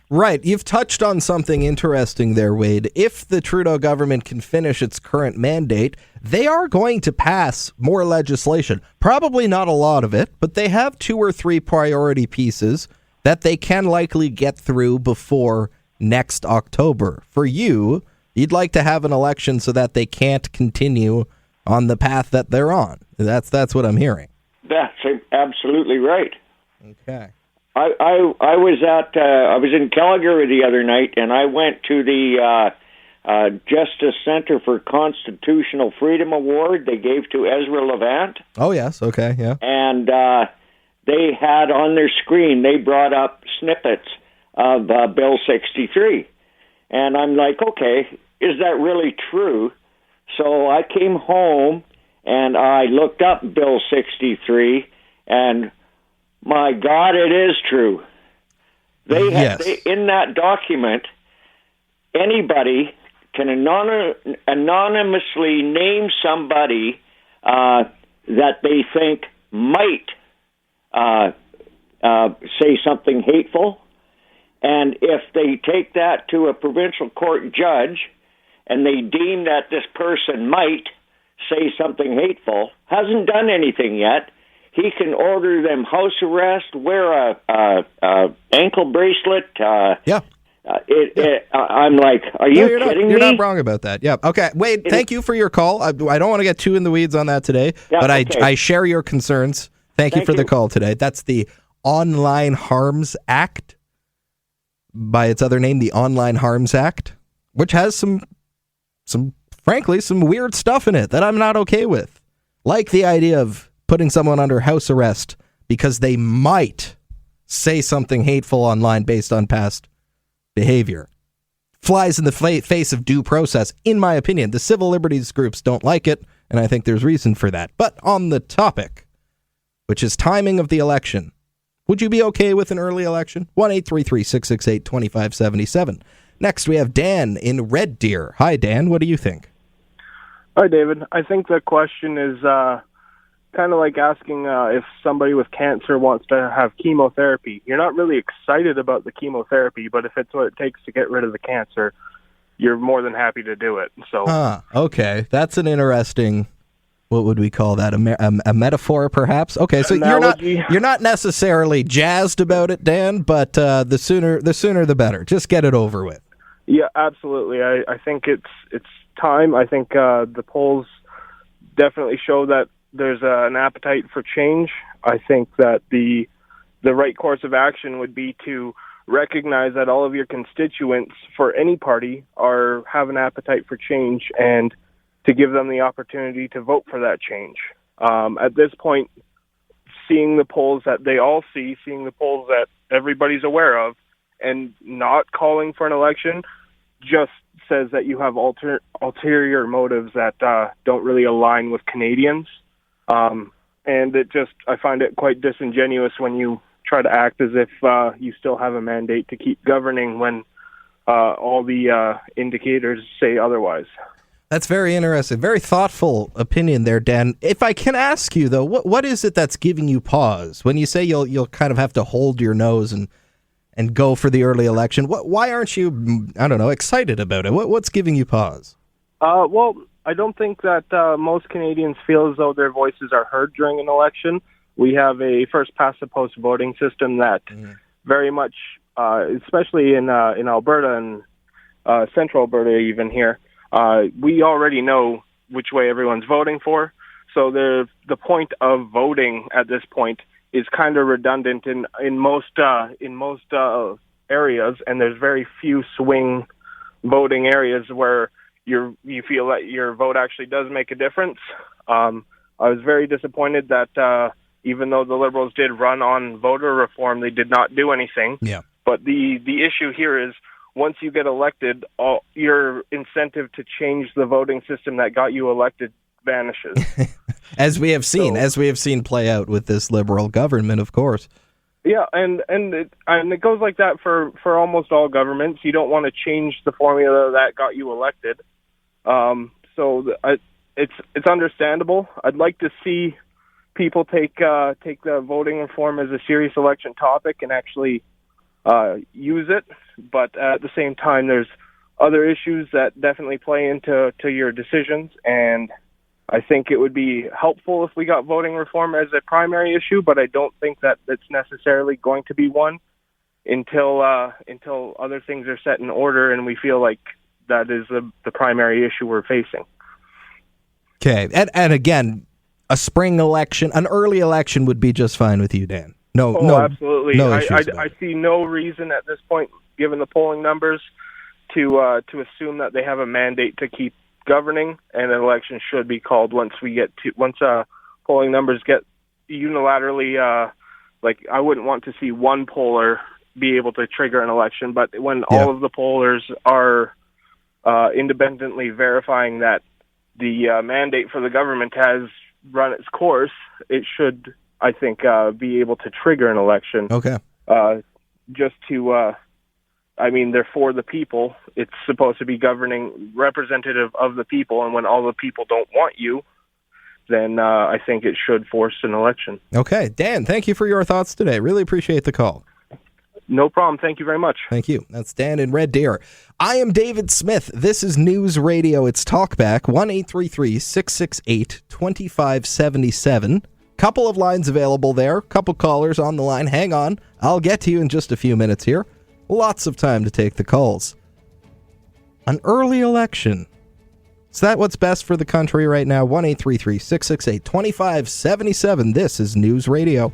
Right. You've touched on something interesting there, Wade. If the Trudeau government can finish its current mandate, they are going to pass more legislation. Probably not a lot of it, but they have 2 or 3 priority pieces that they can likely get through before next October. For you, you'd like to have an election so that they can't continue on the path that they're on. That's what I'm hearing. That's absolutely right. Okay. I was in Calgary the other night, and I went to the Justice Center for Constitutional Freedom Award they gave to Ezra Levant. Oh, yes. Okay, yeah. And they had on their screen, they brought up snippets of Bill 63. And I'm like, okay, is that really true? So I came home, and I looked up Bill 63, and my God, it is true. They in that document, anybody can anonymously name somebody that they think might say something hateful. And if they take that to a provincial court judge and they deem that this person might say something hateful, hasn't done anything yet, he can order them house arrest, wear a ankle bracelet. I'm like, are you kidding me? You're not wrong about that. Yeah. Okay. Wade, thank you for your call. I don't want to get too in the weeds on that today, but okay. I share your concerns. Thank you for the call today. That's the Online Harms Act, by its other name, the Online Harms Act, which has some frankly, some weird stuff in it that I'm not okay with. Like the idea of putting someone under house arrest because they might say something hateful online based on past behavior. Flies in the face of due process, in my opinion. The civil liberties groups don't like it, and I think there's reason for that. But on the topic, which is timing of the election, would you be okay with an early election? 1-833-668-2577. Next, we have Dan in Red Deer. Hi, Dan. What do you think? Hi, David. I think the question is kind of like asking if somebody with cancer wants to have chemotherapy. You're not really excited about the chemotherapy, but if it's what it takes to get rid of the cancer, you're more than happy to do it. So, okay. That's an interesting, what would we call that? A metaphor, perhaps? Okay, so you're not necessarily jazzed about it, Dan, but the sooner the better. Just get it over with. Yeah, absolutely. I think it's time. I think the polls definitely show that there's an appetite for change. I think that the right course of action would be to recognize that all of your constituents for any party have an appetite for change and to give them the opportunity to vote for that change. At this point, seeing the polls that they all see, seeing the polls that everybody's aware of, and not calling for an election just says that you have ulterior motives that don't really align with Canadians. And I find it quite disingenuous when you try to act as if you still have a mandate to keep governing when all the indicators say otherwise. That's very interesting. Very thoughtful opinion there, Dan. If I can ask you, though, what is it that's giving you pause? When you say you'll kind of have to hold your nose and go for the early election, why aren't you, I don't know, excited about it? What's giving you pause? Well, I don't think that most Canadians feel as though their voices are heard during an election. We have a first-past-the-post voting system that very much, especially in Alberta and central Alberta even here, we already know which way everyone's voting for. So the point of voting at this point is kind of redundant in most areas, and there's very few swing voting areas where you feel that your vote actually does make a difference. I was very disappointed that even though the Liberals did run on voter reform, they did not do anything. Yeah. But the issue here is once you get elected, your incentive to change the voting system that got you elected vanishes. As we have seen play out with this Liberal government, of course. Yeah, and it goes like that for almost all governments. You don't want to change the formula that got you elected. So it's understandable. I'd like to see people take the voting reform as a serious election topic and actually use it. But at the same time, there's other issues that definitely play into your decisions, and I think it would be helpful if we got voting reform as a primary issue, but I don't think that it's necessarily going to be one until other things are set in order and we feel like that is the primary issue we're facing. Okay, and again, a spring election, an early election would be just fine with you, Dan. No, absolutely. No I see no reason at this point, given the polling numbers, to assume that they have a mandate to keep governing, and an election should be called once polling numbers get unilaterally. I wouldn't want to see one poller be able to trigger an election, but when all of the pollers are independently verifying that the mandate for the government has run its course, it should, I think, be able to trigger an election. Okay. They're for the people. It's supposed to be governing representative of the people, and when all the people don't want you, then I think it should force an election. Okay. Dan, thank you for your thoughts today. Really appreciate the call. No problem. Thank you very much. Thank you. That's Dan in Red Deer. I am David Smith. This is News Radio. It's Talkback. 1-833-668-2577. Couple of lines available there. Couple callers on the line. Hang on. I'll get to you in just a few minutes here. Lots of time to take the calls. An early election. Is that what's best for the country right now? 1-833-668-2577. This is News Radio.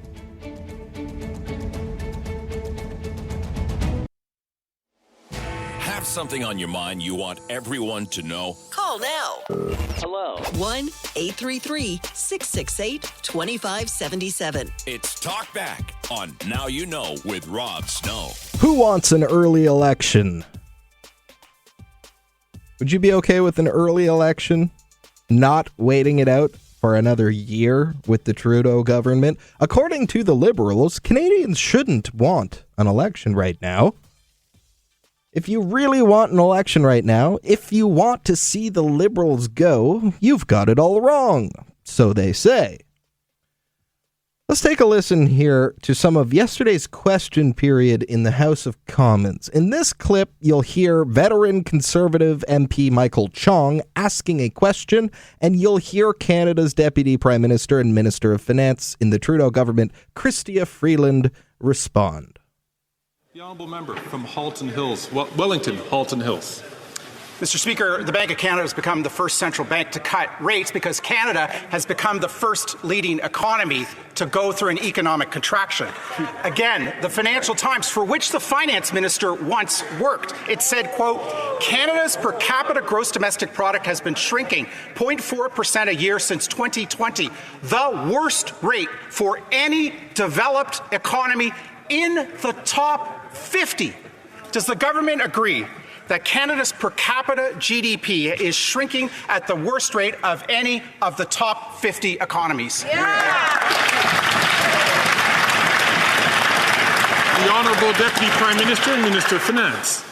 Have something on your mind you want everyone to know? Call now. Hello. 1-833-668-2577. It's Talkback on Now You Know with Rob Snow. Who wants an early election? Would you be okay with an early election? Not waiting it out for another year with the Trudeau government? According to the Liberals, Canadians shouldn't want an election right now. If you really want an election right now, if you want to see the Liberals go, you've got it all wrong, so they say. Let's take a listen here to some of yesterday's question period in the House of Commons. In this clip, you'll hear veteran Conservative MP Michael Chong asking a question, and you'll hear Canada's Deputy Prime Minister and Minister of Finance in the Trudeau government, Chrystia Freeland, respond. The honourable member from Halton Hills, Wellington, Halton Hills. Mr. Speaker, the Bank of Canada has become the first central bank to cut rates because Canada has become the first leading economy to go through an economic contraction. Again, the Financial Times, for which the finance minister once worked, it said, quote, Canada's per capita gross domestic product has been shrinking 0.4% a year since 2020, the worst rate for any developed economy in the top 50. Does the government agree that Canada's per capita GDP is shrinking at the worst rate of any of the top 50 economies? Yeah. The Honourable Deputy Prime Minister and Minister of Finance.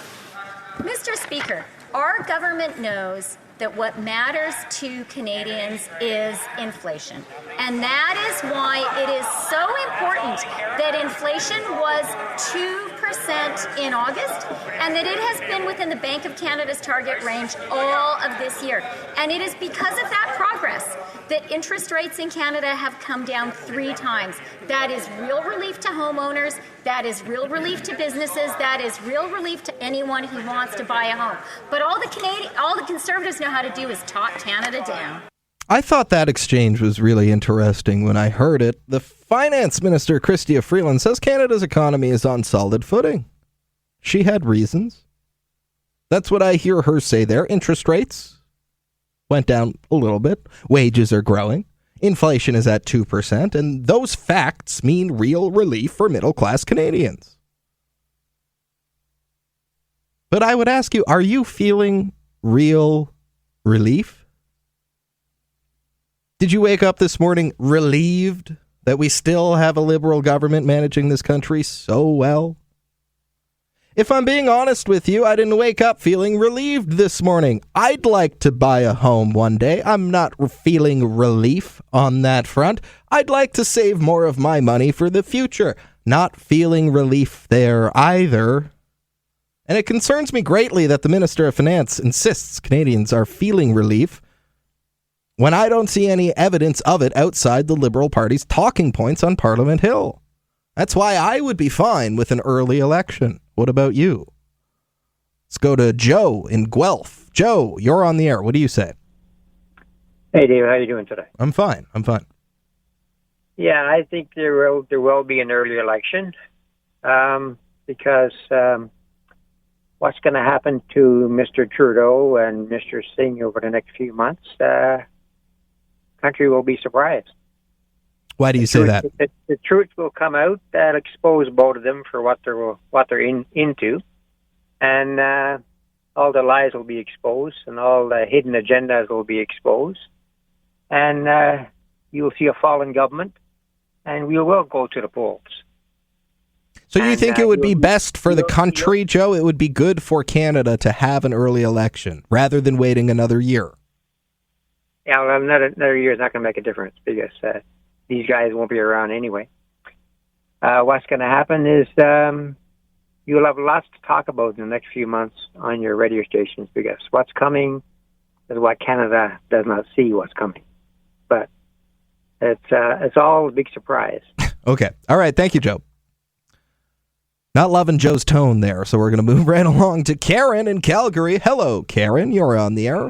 Mr. Speaker, our government knows that what matters to Canadians is inflation. And that is why it is so important that inflation was 2% in August and that it has been within the Bank of Canada's target range all of this year. And it is because of that progress that interest rates in Canada have come down 3 times. That is real relief to homeowners. That is real relief to businesses. That is real relief to anyone who wants to buy a home. But all the Conservatives know how to do is talk Canada down. I thought that exchange was really interesting when I heard it. The Finance Minister, Chrystia Freeland, says Canada's economy is on solid footing. She had reasons. That's what I hear her say there. Interest rates went down a little bit. Wages are growing. Inflation is at 2%. And those facts mean real relief for middle-class Canadians. But I would ask you, are you feeling real relief? Did you wake up this morning relieved that we still have a Liberal government managing this country so well? If I'm being honest with you, I didn't wake up feeling relieved this morning. I'd like to buy a home one day. I'm not feeling relief on that front. I'd like to save more of my money for the future. Not feeling relief there either. And it concerns me greatly that the Minister of Finance insists Canadians are feeling relief when I don't see any evidence of it outside the Liberal Party's talking points on Parliament Hill. That's why I would be fine with an early election. What about you? Let's go to Joe in Guelph. Joe, you're on the air. What do you say? Hey, David. How are you doing today? I'm fine. Yeah, I think there will be an early election because what's going to happen to Mr. Trudeau and Mr. Singh over the next few months, country will be surprised. Why do you say that? The truth will come out that expose both of them for what they're into, and all the lies will be exposed, and all the hidden agendas will be exposed, and you'll see a fallen government, and we will go to the polls. So you think it would be best for the country, Joe? It would be good for Canada to have an early election rather than waiting another year? Yeah, well, another year is not going to make a difference because these guys won't be around anyway. What's going to happen is you'll have lots to talk about in the next few months on your radio stations because what's coming is what Canada does not see what's coming. But it's all a big surprise. Okay. All right. Thank you, Joe. Not loving Joe's tone there, so we're going to move right along to Karen in Calgary. Hello, Karen. You're on the air.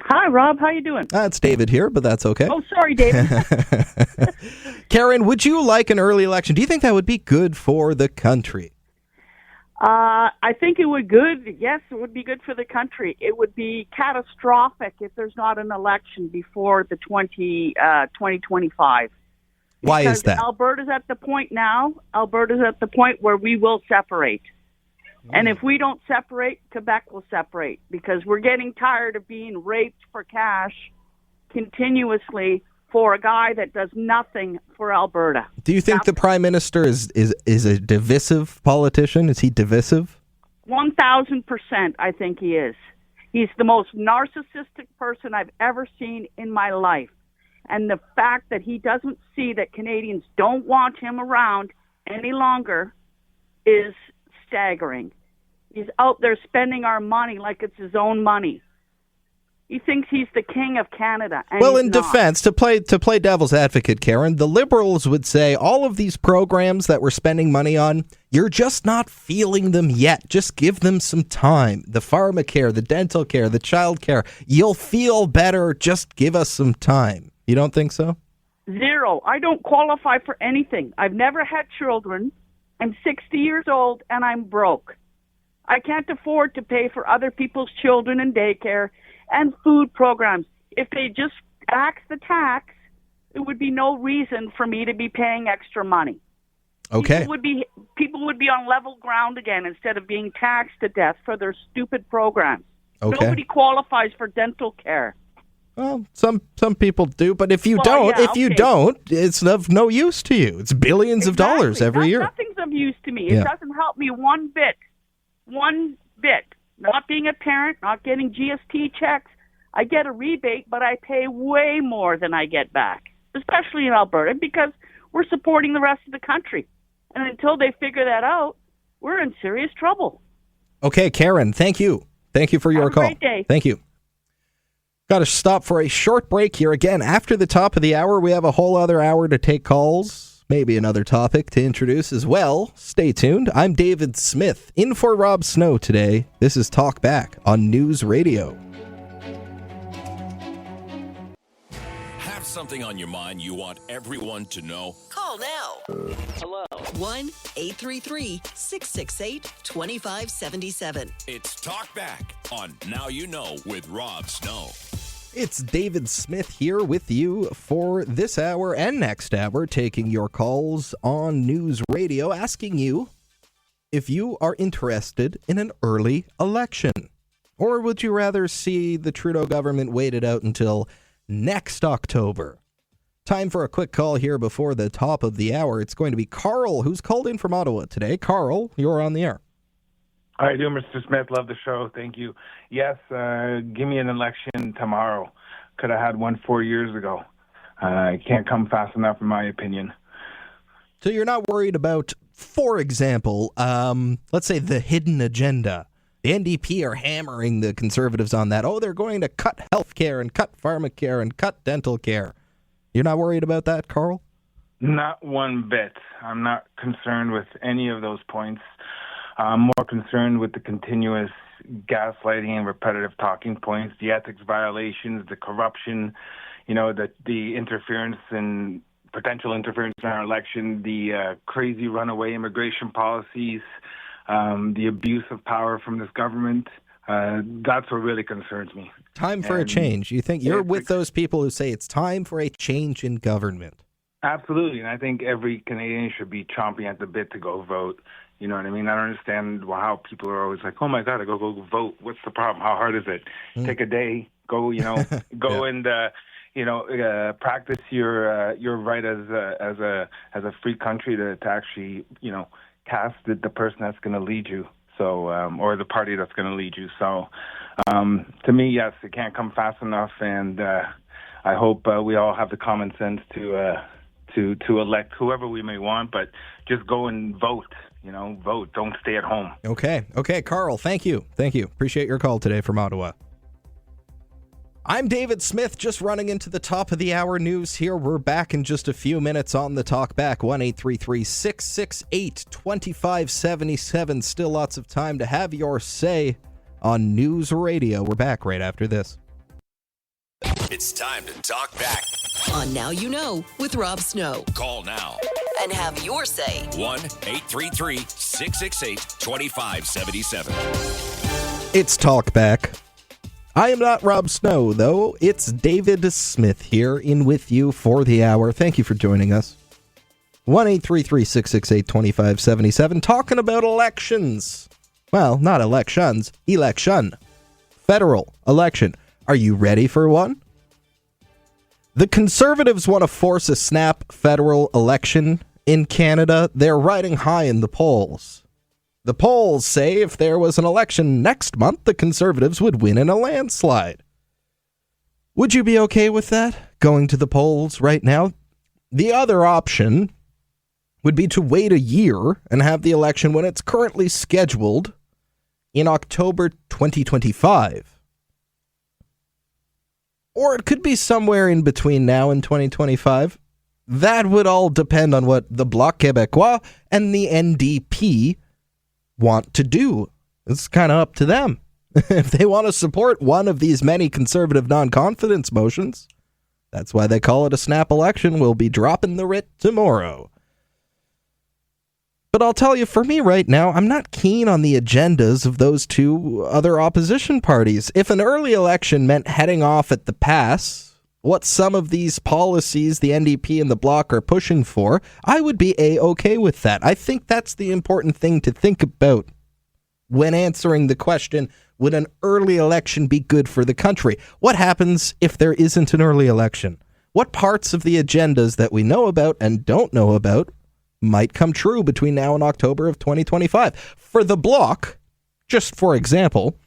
Hi, Rob. How you doing? It's David here, but that's okay. Oh, sorry, David. Karen, would you like an early election? Do you think that would be good for the country? I think it would Yes, it would be good for the country. It would be catastrophic if there's not an election before the 2025. Why Because is that? Alberta's at the point where we will separate. And if we don't separate, Quebec will separate, because we're getting tired of being raped for cash continuously for a guy that does nothing for Alberta. Do you think the Prime Minister is a divisive politician? Is he divisive? 1,000%, I think he is. He's the most narcissistic person I've ever seen in my life. And the fact that he doesn't see that Canadians don't want him around any longer is staggering. He's out there spending our money like it's his own money. He thinks he's the king of Canada. And Well, he's in not. defense, to play devil's advocate, Karen, the Liberals would say all of these programs that we're spending money on, you're just not feeling them yet. Just give them some time. The pharmacare, the dental care, the child care, you'll feel better. Just give us some time. You don't think so? Zero. I don't qualify for anything. I've never had children. I'm 60 years old and I'm broke. I can't afford to pay for other people's children in daycare and food programs. If they just axe the tax, there would be no reason for me to be paying extra money. Okay. People would be on level ground again instead of being taxed to death for their stupid programs. Okay. Nobody qualifies for dental care. Well, some people do, but if you Well, don't, it's of no use to you. It's billions of dollars every year. Nothing's of use to me. Yeah. It doesn't help me one bit. One bit. Not being a parent, not getting GST checks. I get a rebate, but I pay way more than I get back, especially in Alberta, because we're supporting the rest of the country. And until they figure that out, we're in serious trouble. Okay, Karen, thank you. Thank you for your call. Have a great day. Thank you. Got to stop for a short break here. Again, after the top of the hour, we have a whole other hour to take calls. Maybe another topic to introduce as well. Stay tuned. I'm David Smith, in for Rob Snow today. This is Talk Back on News Radio. Have something on your mind you want everyone to know? Call now. Hello. 1-833-668-2577. It's Talk Back on Now You Know with Rob Snow. It's David Smith here with you for this hour and next hour, taking your calls on News Radio, asking you if you are interested in an early election. Or would you rather see the Trudeau government wait it out until next October? Time for a quick call here before the top of the hour. It's going to be Carl, who's called in from Ottawa today. Carl, you're on the air. How are you doing, Mr. Smith? Love the show. Thank you. Yes, give me an election tomorrow. Could have had one 4 years ago. It can't come fast enough, in my opinion. So you're not worried about, for example, let's say the hidden agenda. The NDP are hammering the Conservatives on that. Oh, they're going to cut health care and cut pharmacare and cut dental care. You're not worried about that, Carl? Not one bit. I'm not concerned with any of those points. I'm more concerned with the continuous gaslighting and repetitive talking points, the ethics violations, the corruption, the interference and potential interference in our election, the crazy runaway immigration policies, the abuse of power from this government. That's what really concerns me. Time for a change. You think you're with those people who say it's time for a change in government? Absolutely, and I think every Canadian should be chomping at the bit to go vote. You know what I mean? I don't understand how people are always like, oh my God, I go vote. What's the problem? How hard is it? Take a day, go, go and, practice your right as a free country to actually, cast the person that's going to lead you. So, or the party that's going to lead you. So, to me, yes, it can't come fast enough. And, I hope we all have the common sense to elect whoever we may want, but just go and vote. Vote. Don't stay at home. Okay, Carl, thank you. Appreciate your call today from Ottawa. I'm David Smith, just running into the top of the hour news here. We're back in just a few minutes on the Talk Back. 1-833-668-2577. Still lots of time to have your say on News Radio. We're back right after this. It's time to Talk Back on Now You Know with Rob Snow. Call now and have your say. 1-833-668-2577. It's Talk Back. I am not Rob Snow, though. It's David Smith here in with you for the hour. Thank you for joining us. 1-833-668-2577, talking about elections. Well, not elections, election. Federal election. Are you ready for one? The Conservatives want to force a snap federal election in Canada. They're riding high in the polls. The polls say if there was an election next month, the Conservatives would win in a landslide. Would you be okay with that, going to the polls right now? The other option would be to wait a year and have the election when it's currently scheduled in October 2025. Or it could be somewhere in between now and 2025. That would all depend on what the Bloc Québécois and the NDP want to do. It's kind of up to them. If they want to support one of these many conservative non-confidence motions, that's why they call it a snap election. We'll be dropping the writ tomorrow. But I'll tell you, for me right now, I'm not keen on the agendas of those two other opposition parties. If an early election meant heading off at the pass, what some of these policies the NDP and the Bloc are pushing for, I would be A-okay with that. I think that's the important thing to think about when answering the question, would an early election be good for the country? What happens if there isn't an early election? What parts of the agendas that we know about and don't know about might come true between now and October of 2025. For the Bloc, just for example,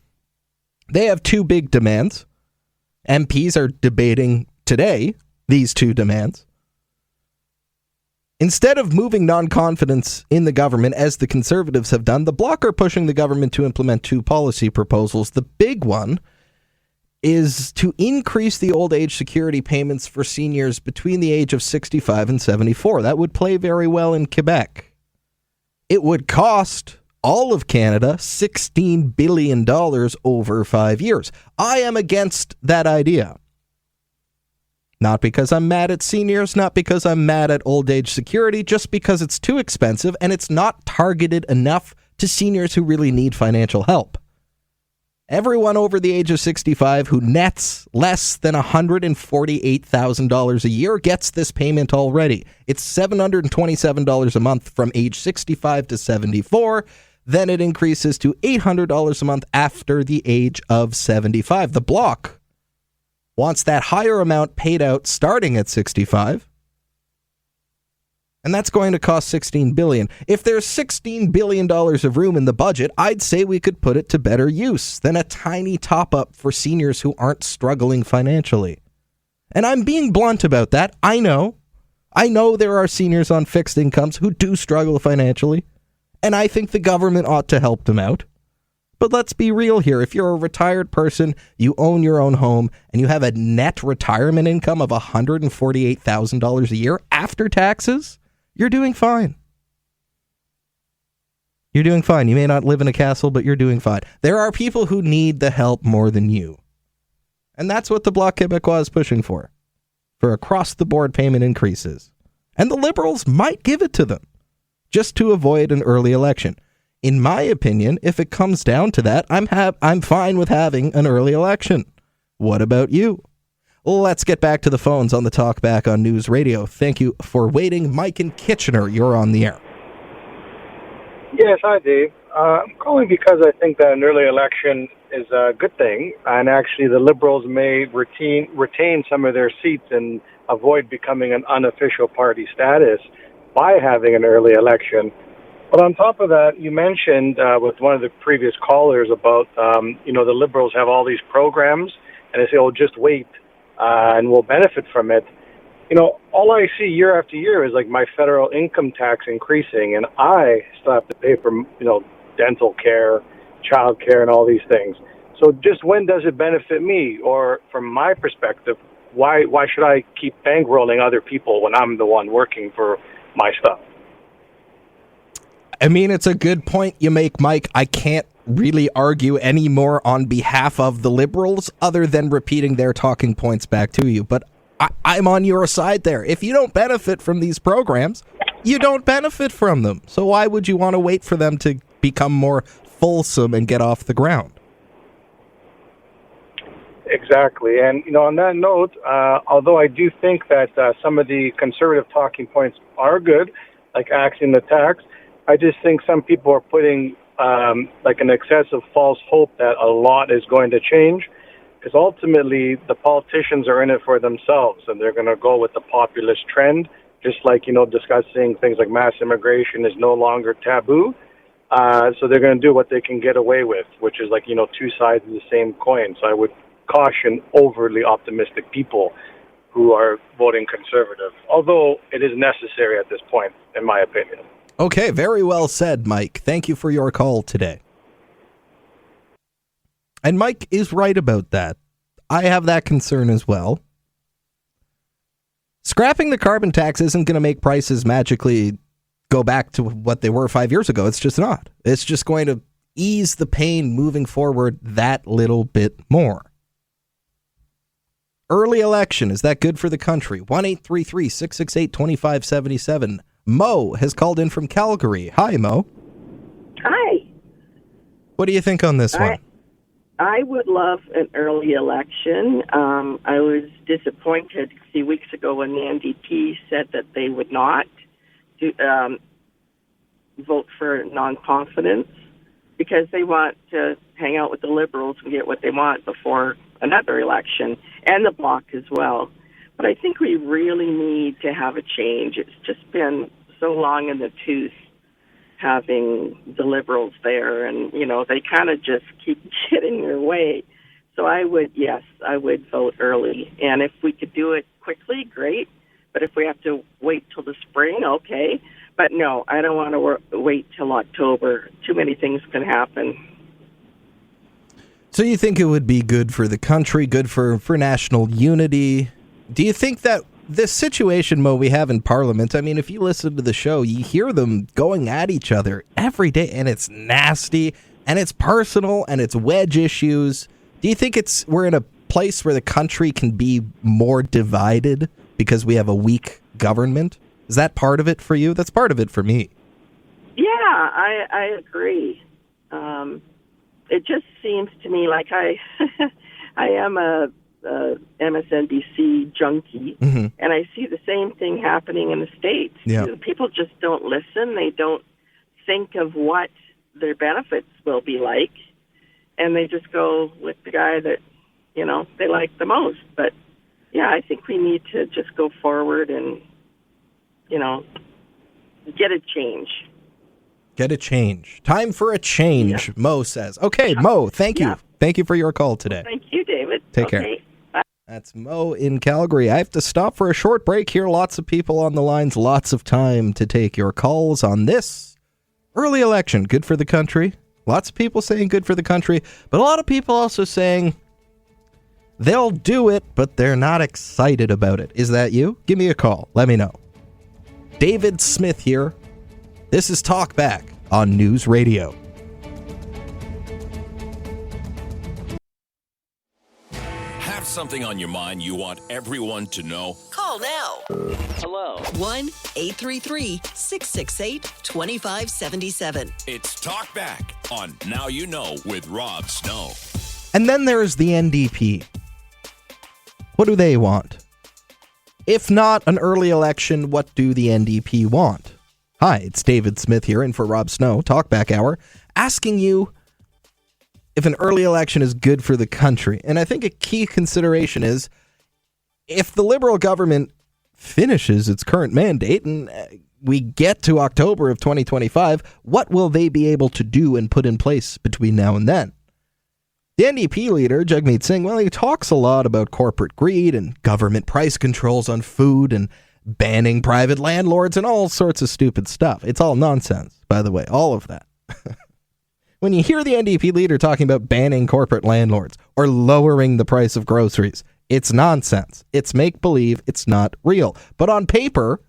they have two big demands. MPs are debating today these two demands. Instead of moving non-confidence in the government, as the Conservatives have done, the Bloc are pushing the government to implement two policy proposals. The big one is to increase the old age security payments for seniors between the age of 65 and 74. That would play very well in Quebec. It would cost all of Canada $16 billion over 5 years. I am against that idea. Not because I'm mad at seniors, not because I'm mad at old age security, just because it's too expensive and it's not targeted enough to seniors who really need financial help. Everyone over the age of 65 who nets less than $148,000 a year gets this payment already. It's $727 a month from age 65 to 74. Then it increases to $800 a month after the age of 75. The Bloc wants that higher amount paid out starting at 65. And that's going to cost $16 billion. If there's $16 billion of room in the budget, I'd say we could put it to better use than a tiny top-up for seniors who aren't struggling financially. And I'm being blunt about that. I know there are seniors on fixed incomes who do struggle financially, and I think the government ought to help them out. But let's be real here. If you're a retired person, you own your own home, and you have a net retirement income of $148,000 a year after taxes, you're doing fine. You're doing fine. You may not live in a castle, but you're doing fine. There are people who need the help more than you. And that's what the Bloc Québécois is pushing for across-the-board payment increases. And the Liberals might give it to them, just to avoid an early election. In my opinion, if it comes down to that, I'm fine with having an early election. What about you? Let's get back to the phones on the Talk Back on News Radio. Thank you for waiting. Mike in Kitchener, you're on the air. Yes, hi, Dave. I'm calling because I think that an early election is a good thing, and actually the Liberals may retain some of their seats and avoid becoming an unofficial party status by having an early election. But on top of that, you mentioned with one of the previous callers about, the Liberals have all these programs, and they say, oh, just wait. And will benefit from it. All I see year after year is like my federal income tax increasing, and I still have to pay for, dental care, child care, and all these things. So just when does it benefit me? Or from my perspective, why should I keep bankrolling other people when I'm the one working for my stuff? I mean, it's a good point you make, Mike. I can't really argue any more on behalf of the Liberals other than repeating their talking points back to you. But I'm on your side there. If you don't benefit from these programs, you don't benefit from them. So why would you want to wait for them to become more fulsome and get off the ground? Exactly. And, on that note, although I do think that some of the conservative talking points are good, like axing the tax, I just think some people are putting an excessive false hope that a lot is going to change, because ultimately the politicians are in it for themselves, and they're going to go with the populist trend, just like, discussing things like mass immigration is no longer taboo. So they're going to do what they can get away with, which is two sides of the same coin. So I would caution overly optimistic people who are voting conservative, although it is necessary at this point, in my opinion. Okay, very well said, Mike. Thank you for your call today. And Mike is right about that. I have that concern as well. Scrapping the carbon tax isn't going to make prices magically go back to what they were 5 years ago. It's just not. It's just going to ease the pain moving forward that little bit more. Early election, is that good for the country? 1-833-668-2577. Mo has called in from Calgary. Hi, Mo. Hi. What do you think on this one? I would love an early election. I was disappointed a few weeks ago when the NDP said that they would not vote for non-confidence because they want to hang out with the Liberals and get what they want before another election, and the Bloc as well. But I think we really need to have a change. It's just been so long in the tooth having the Liberals there, and, they kind of just keep getting their way. So I would vote early. And if we could do it quickly, great. But if we have to wait till the spring, okay. But no, I don't want to wait till October. Too many things can happen. So you think it would be good for the country, good for national unity? Do you think that this situation, Mo, we have in Parliament, I mean, if you listen to the show, you hear them going at each other every day, and it's nasty, and it's personal, and it's wedge issues. Do you think we're in a place where the country can be more divided because we have a weak government? Is that part of it for you? That's part of it for me. Yeah, I agree. It just seems to me like I am a MSNBC junkie, and I see the same thing happening in the States. Yeah. People just don't listen. They don't think of what their benefits will be like, and they just go with the guy that, they like the most. But, yeah, I think we need to just go forward and, get a change. Get a change. Time for a change, yeah. Mo says. Okay, Mo, thank you. Thank you for your call today. Thank you, David. Take care. Bye. That's Mo in Calgary. I have to stop for a short break here. Lots of people on the lines, lots of time to take your calls on this early election. Good for the country. Lots of people saying good for the country, but a lot of people also saying they'll do it, but they're not excited about it. Is that you? Give me a call. Let me know. David Smith here. This is Talk Back on News Radio. Have something on your mind you want everyone to know? Call now. Hello. 1-833-668-2577. It's Talk Back on Now You Know with Rob Snow. And then there's the NDP. What do they want? If not an early election, what do the NDP want? Hi, it's David Smith here in for Rob Snow, Talkback Hour, asking you if an early election is good for the country. And I think a key consideration is if the Liberal government finishes its current mandate and we get to October of 2025, what will they be able to do and put in place between now and then? The NDP leader, Jagmeet Singh, well, he talks a lot about corporate greed and government price controls on food and banning private landlords and all sorts of stupid stuff. It's all nonsense, by the way, all of that. When you hear the NDP leader talking about banning corporate landlords or lowering the price of groceries, it's nonsense. It's make-believe. It's not real. But on paper,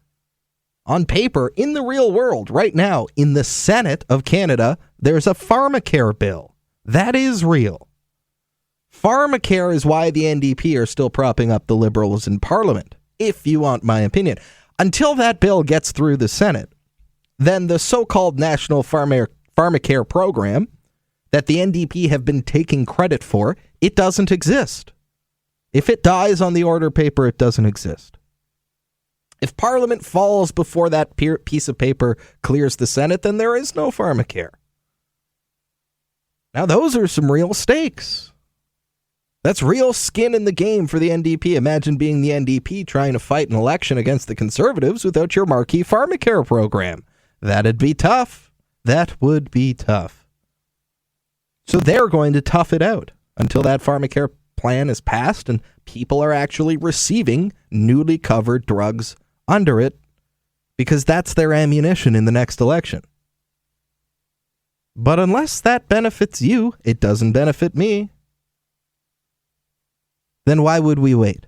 in the real world, right now, in the Senate of Canada, there's a pharmacare bill. That is real. Pharmacare is why the NDP are still propping up the Liberals in Parliament, if you want my opinion. Until that bill gets through the Senate, then the so-called National Pharmacare program that the NDP have been taking credit for, it doesn't exist. If it dies on the order paper, it doesn't exist. If Parliament falls before that piece of paper clears the Senate, then there is no pharmacare. Now, those are some real stakes. That's real skin in the game for the NDP. Imagine being the NDP trying to fight an election against the Conservatives without your marquee pharmacare program. That'd be tough. That would be tough. So they're going to tough it out until that pharmacare plan is passed and people are actually receiving newly covered drugs under it, because that's their ammunition in the next election. But unless that benefits you, it doesn't benefit me. Then why would we wait?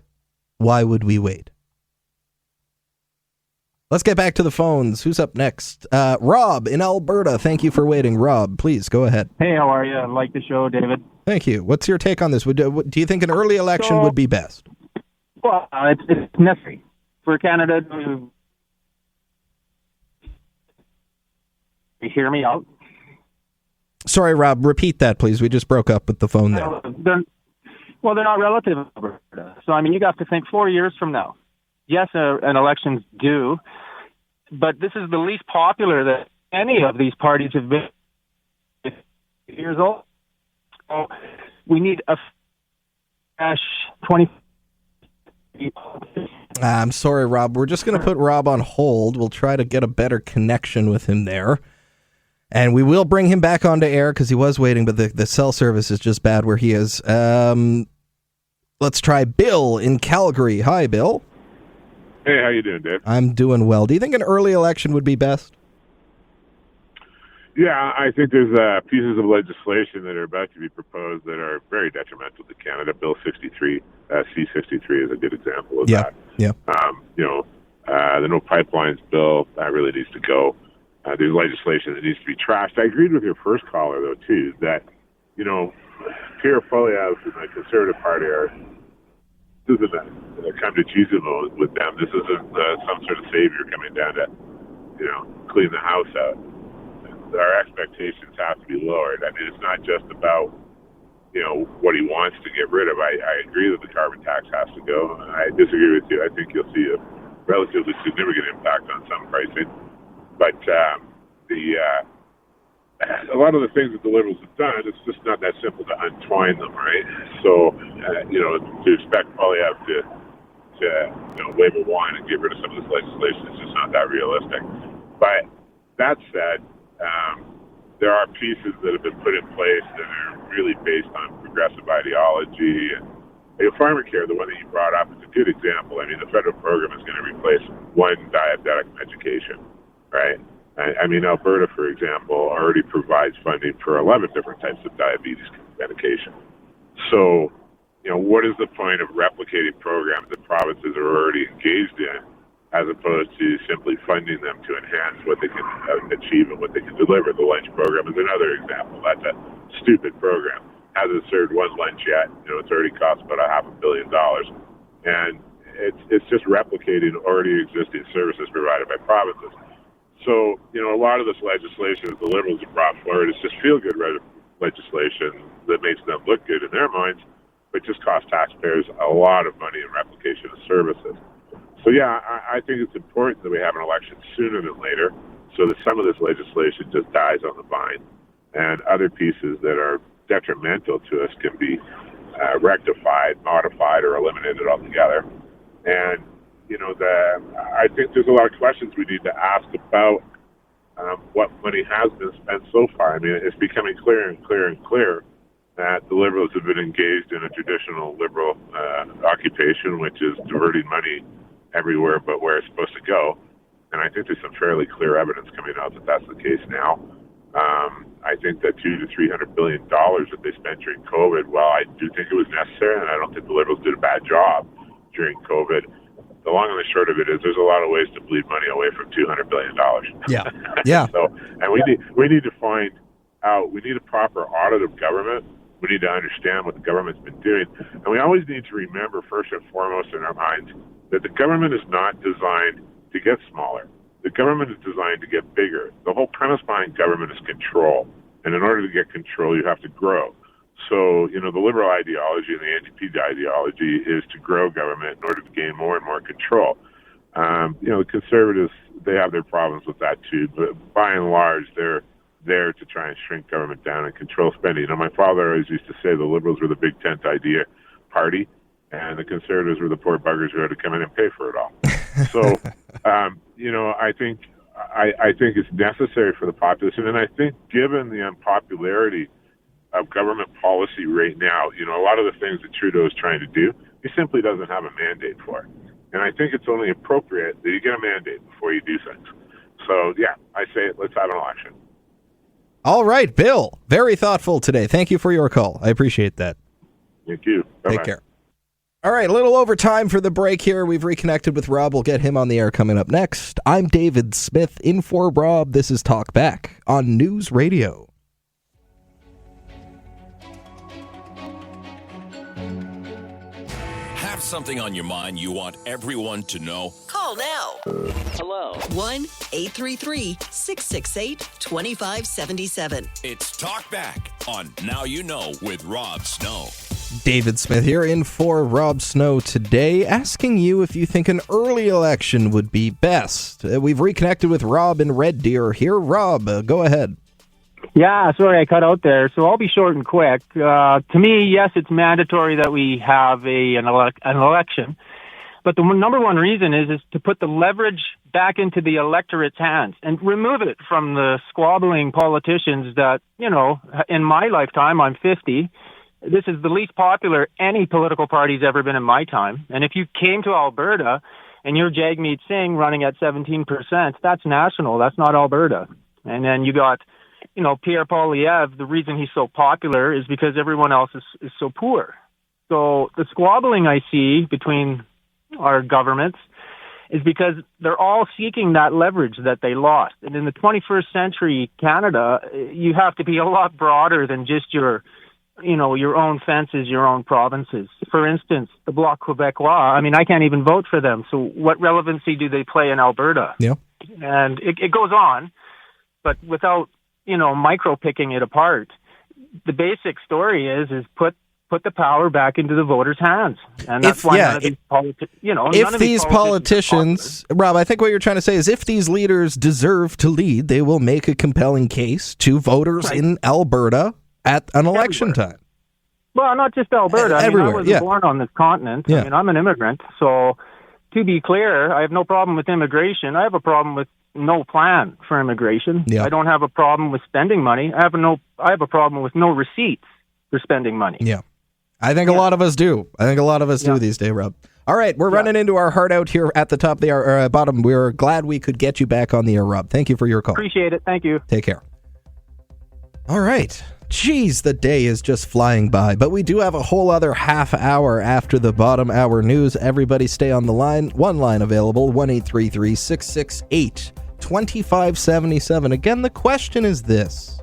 Why would we wait? Let's get back to the phones. Who's up next? Rob in Alberta. Thank you for waiting. Rob, please go ahead. Hey, how are you? I like the show, David. Thank you. What's your take on this? Do you think an early election would be best? Well, it's necessary for Canada to... You hear me out? Sorry, Rob, repeat that, please. We just broke up with the phone there. They're not relative in Alberta. So, I mean, you have to think 4 years from now. Yes, an election's due, but this is the least popular that any of these parties have been years old. So we need a fresh 20. I'm sorry, Rob. We're just going to put Rob on hold. We'll try to get a better connection with him there. And we will bring him back onto air because he was waiting, but the cell service is just bad where he is. Let's try Bill in Calgary. Hi, Bill. Hey, how you doing, Dave? I'm doing well. Do you think an early election would be best? Yeah, I think there's pieces of legislation that are about to be proposed that are very detrimental to Canada. Bill 63, C-63 is a good example of that. Yeah. The No Pipelines bill, that really needs to go. There's legislation that needs to be trashed. I agreed with your first caller, though, too, that, Pierre Poilievre and the Conservative Party this isn't a come to Jesus with them. This isn't some sort of savior coming down to, clean the house out. Our expectations have to be lowered. I mean, it's not just about, what he wants to get rid of. I agree that the carbon tax has to go. I disagree with you. I think you'll see a relatively significant impact on some pricing. But a lot of the things that the Liberals have done, it's just not that simple to untwine them, right? So, to expect Poilievre to wave a wand and get rid of some of this legislation is just not that realistic. But that said, there are pieces that have been put in place that are really based on progressive ideology. And pharmacare, the one that you brought up, is a good example. I mean, the federal program is going to replace one diabetic medication, right? I mean, Alberta, for example, already provides funding for 11 different types of diabetes medication. So, what is the point of replicating programs that provinces are already engaged in, as opposed to simply funding them to enhance what they can achieve and what they can deliver? The lunch program is another example. That's a stupid program. Hasn't served one lunch yet. It's already cost about $500 million. And it's just replicating already existing services provided by provinces. So, a lot of this legislation that the Liberals have brought forward is just feel-good legislation that makes them look good in their minds, but just costs taxpayers a lot of money in replication of services. So, yeah, I think it's important that we have an election sooner than later so that some of this legislation just dies on the vine and other pieces that are detrimental to us can be rectified, modified, or eliminated altogether. And I think there's a lot of questions we need to ask about what money has been spent so far. I mean, it's becoming clearer and clearer and clearer that the Liberals have been engaged in a traditional Liberal occupation, which is diverting money everywhere but where it's supposed to go. And I think there's some fairly clear evidence coming out that that's the case now. I think that $200 to $300 billion that they spent during COVID, well, I do think it was necessary, and I don't think the Liberals did a bad job during COVID. The long and the short of it is there's a lot of ways to bleed money away from $200 billion. Yeah. Yeah. So, and we need to find out, we need a proper audit of government. We need to understand what the government's been doing. And we always need to remember, first and foremost in our minds, that the government is not designed to get smaller. The government is designed to get bigger. The whole premise behind government is control. And in order to get control, you have to grow. So, the Liberal ideology and the NDP ideology is to grow government in order to gain more and more control. The Conservatives, they have their problems with that too, but by and large, they're there to try and shrink government down and control spending. My father always used to say the Liberals were the big tent idea party, and the Conservatives were the poor buggers who had to come in and pay for it all. So, I think it's necessary for the populace, and I think given the unpopularity of government policy right now, a lot of the things that Trudeau is trying to do, he simply doesn't have a mandate for. And I think it's only appropriate that you get a mandate before you do things. So, yeah, I say let's have an election. All right, Bill. Very thoughtful today. Thank you for your call. I appreciate that. Thank you. Bye-bye. Take care. All right, a little over time for the break here. We've reconnected with Rob. We'll get him on the air coming up next. I'm David Smith, in for Rob. This is Talk Back on News Radio. Have something on your mind you want everyone to know? Call now. Hello. 1-833-668-2577. It's Talk Back on Now You Know with Rob Snow. David Smith here, in for Rob Snow today, asking you if you think an early election would be best. We've reconnected with Rob in Red Deer here. Rob, go ahead. Yeah, sorry I cut out there. So I'll be short and quick. To me, yes, it's mandatory that we have an election. But the number one reason is to put the leverage back into the electorate's hands and remove it from the squabbling politicians that, in my lifetime, I'm 50. This is the least popular any political party's ever been in my time. And if you came to Alberta and you're Jagmeet Singh running at 17%, that's national. That's not Alberta. And then you got, Pierre Poilievre. The reason he's so popular is because everyone else is so poor. So the squabbling I see between our governments is because they're all seeking that leverage that they lost. And in the 21st century Canada, you have to be a lot broader than just your own fences, your own provinces. For instance, the Bloc Québécois, I can't even vote for them. So what relevancy do they play in Alberta? Yeah. And it goes on, but without, micro-picking it apart, the basic story is put the power back into the voters' hands. And that's why none of these politicians, Rob, I think what you're trying to say is if these leaders deserve to lead, they will make a compelling case to voters in Alberta at an election time. Well, not just Alberta. Everywhere, I wasn't born on this continent. Yeah. I'm an immigrant. So to be clear, I have no problem with immigration. I have a problem with no plan for immigration. Yeah. I don't have a problem with spending money. I have a problem with no receipts for spending money. Yeah. I think a lot of us do. Do these days, Rob. All right, we're running into our heart out here at the top of the bottom. We're glad we could get you back on the air, Rob. Thank you for your call. Appreciate it. Thank you. Take care. All right. Jeez, the day is just flying by, but we do have a whole other half hour after the bottom hour news. Everybody stay on the line. One line available, 1-833-668-2577. Again, the question is this.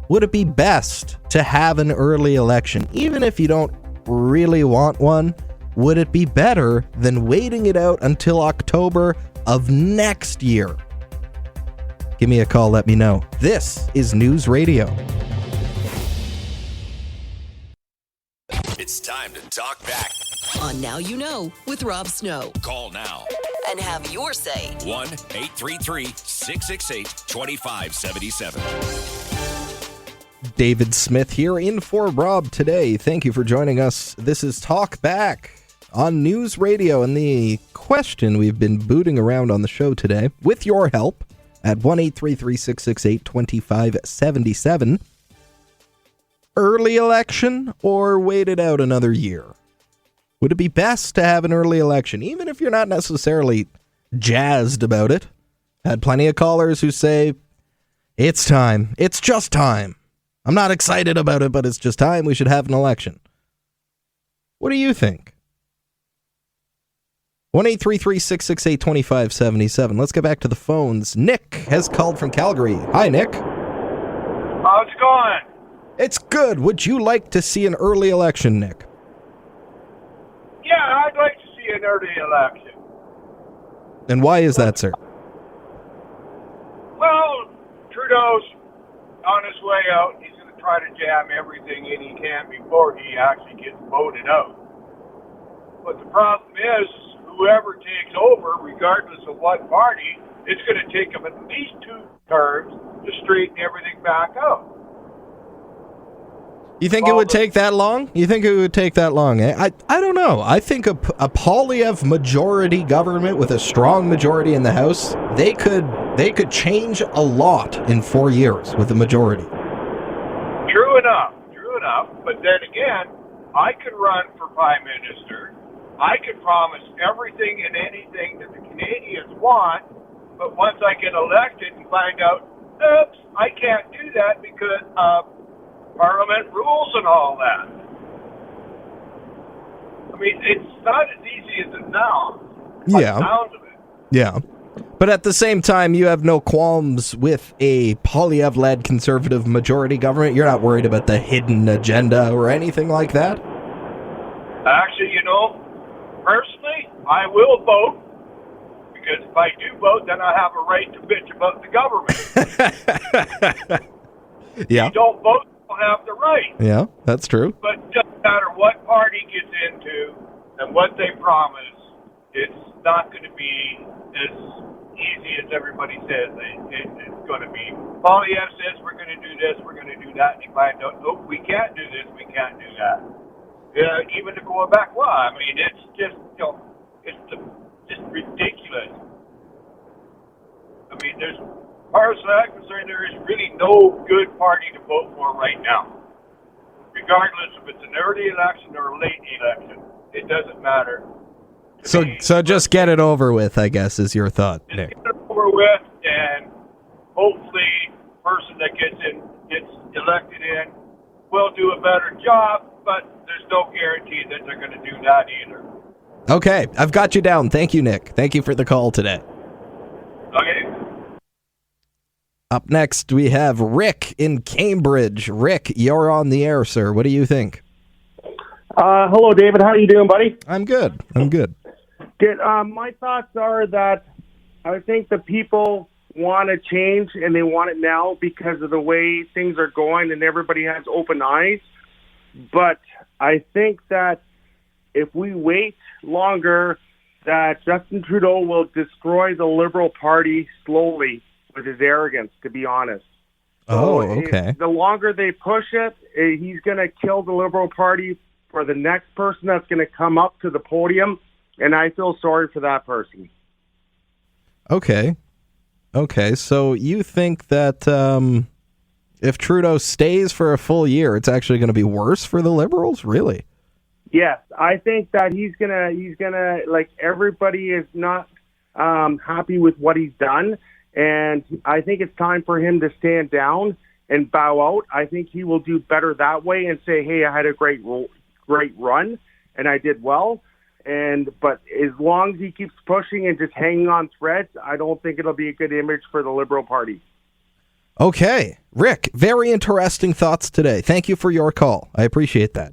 Would it be best to have an early election? Even if you don't really want one, would it be better than waiting it out until October of next year? Give me a call, let me know. This is News Radio. It's time to talk back On Now You Know with Rob Snow. Call now. And have your say. 1-833-668-2577. David Smith here, in for Rob today. Thank you for joining us. This is Talk Back on News Radio. And the question we've been booting around on the show today, with your help, at 1-833-668-2577. Early election or wait it out another year? Would it be best to have an early election, even if you're not necessarily jazzed about it? Had plenty of callers who say, it's time. It's just time. I'm not excited about it, but it's just time. We should have an election. What do you think? 1-833-668-2577. Let's get back to the phones. Nick has called from Calgary. Hi, Nick. How's it going? It's good. Would you like to see an early election, Nick? Yeah, I'd like to see an early election. And why is that, sir? Well, Trudeau's on his way out. He's going to try to jam cram everything in he can before he actually gets voted out. But the problem is, whoever takes over, regardless of what party, it's going to take them at least 2 terms to straighten everything back out. You think it would take that long? You think it would take that long? I don't know. I think a Poilievre majority government with a strong majority in the House, they could change a lot in 4 years with a majority. True enough. But then again, I could run for Prime Minister. I could promise everything and anything that the Canadians want, but once I get elected and find out, oops, I can't do that because of Parliament rules and all that. I mean, it's not as easy as it sounds. Yeah. Sounds of it. Yeah. But at the same time, you have no qualms with a Poilievre-led Conservative majority government. You're not worried about the hidden agenda or anything like that? Actually, personally, I will vote, because if I do vote, then I have a right to bitch about the government. Yeah. If you don't vote, you don't have the right. Yeah, that's true. But it doesn't matter what party gets into and what they promise, it's not going to be as easy as everybody says it's going to be. Poilievre says we're going to do this, we're going to do that, and you find out, nope, we can't do this, we can't do that. Even to Quebec law, I mean, it's just, it's just ridiculous. I mean, as far as I'm concerned, there is really no good party to vote for right now. Regardless if it's an early election or a late election, it doesn't matter. So just get it over with, I guess, is your thought, Nick. Get it over with, and hopefully the person that gets elected in will do a better job, but there's no guarantee that they're going to do that either. Okay, I've got you down. Thank you, Nick. Thank you for the call today. Okay. Up next, we have Rick in Cambridge. Rick, you're on the air, sir. What do you think? Hello, David. How are you doing, buddy? I'm good. Good. My thoughts are that I think the people want to change, and they want it now because of the way things are going, and everybody has open eyes. But I think that if we wait longer, that Justin Trudeau will destroy the Liberal Party slowly with his arrogance, to be honest. Oh, okay. The longer they push it, he's going to kill the Liberal Party for the next person that's going to come up to the podium, and I feel sorry for that person. Okay, so you think that if Trudeau stays for a full year, it's actually going to be worse for the Liberals? Really? Yes, I think that he's gonna like, everybody is not happy with what he's done, and I think it's time for him to stand down and bow out. I think he will do better that way and say, "Hey, I had a great run, and I did well." But as long as he keeps pushing and just hanging on threads, I don't think it'll be a good image for the Liberal Party. Okay, Rick, very interesting thoughts today. Thank you for your call. I appreciate that.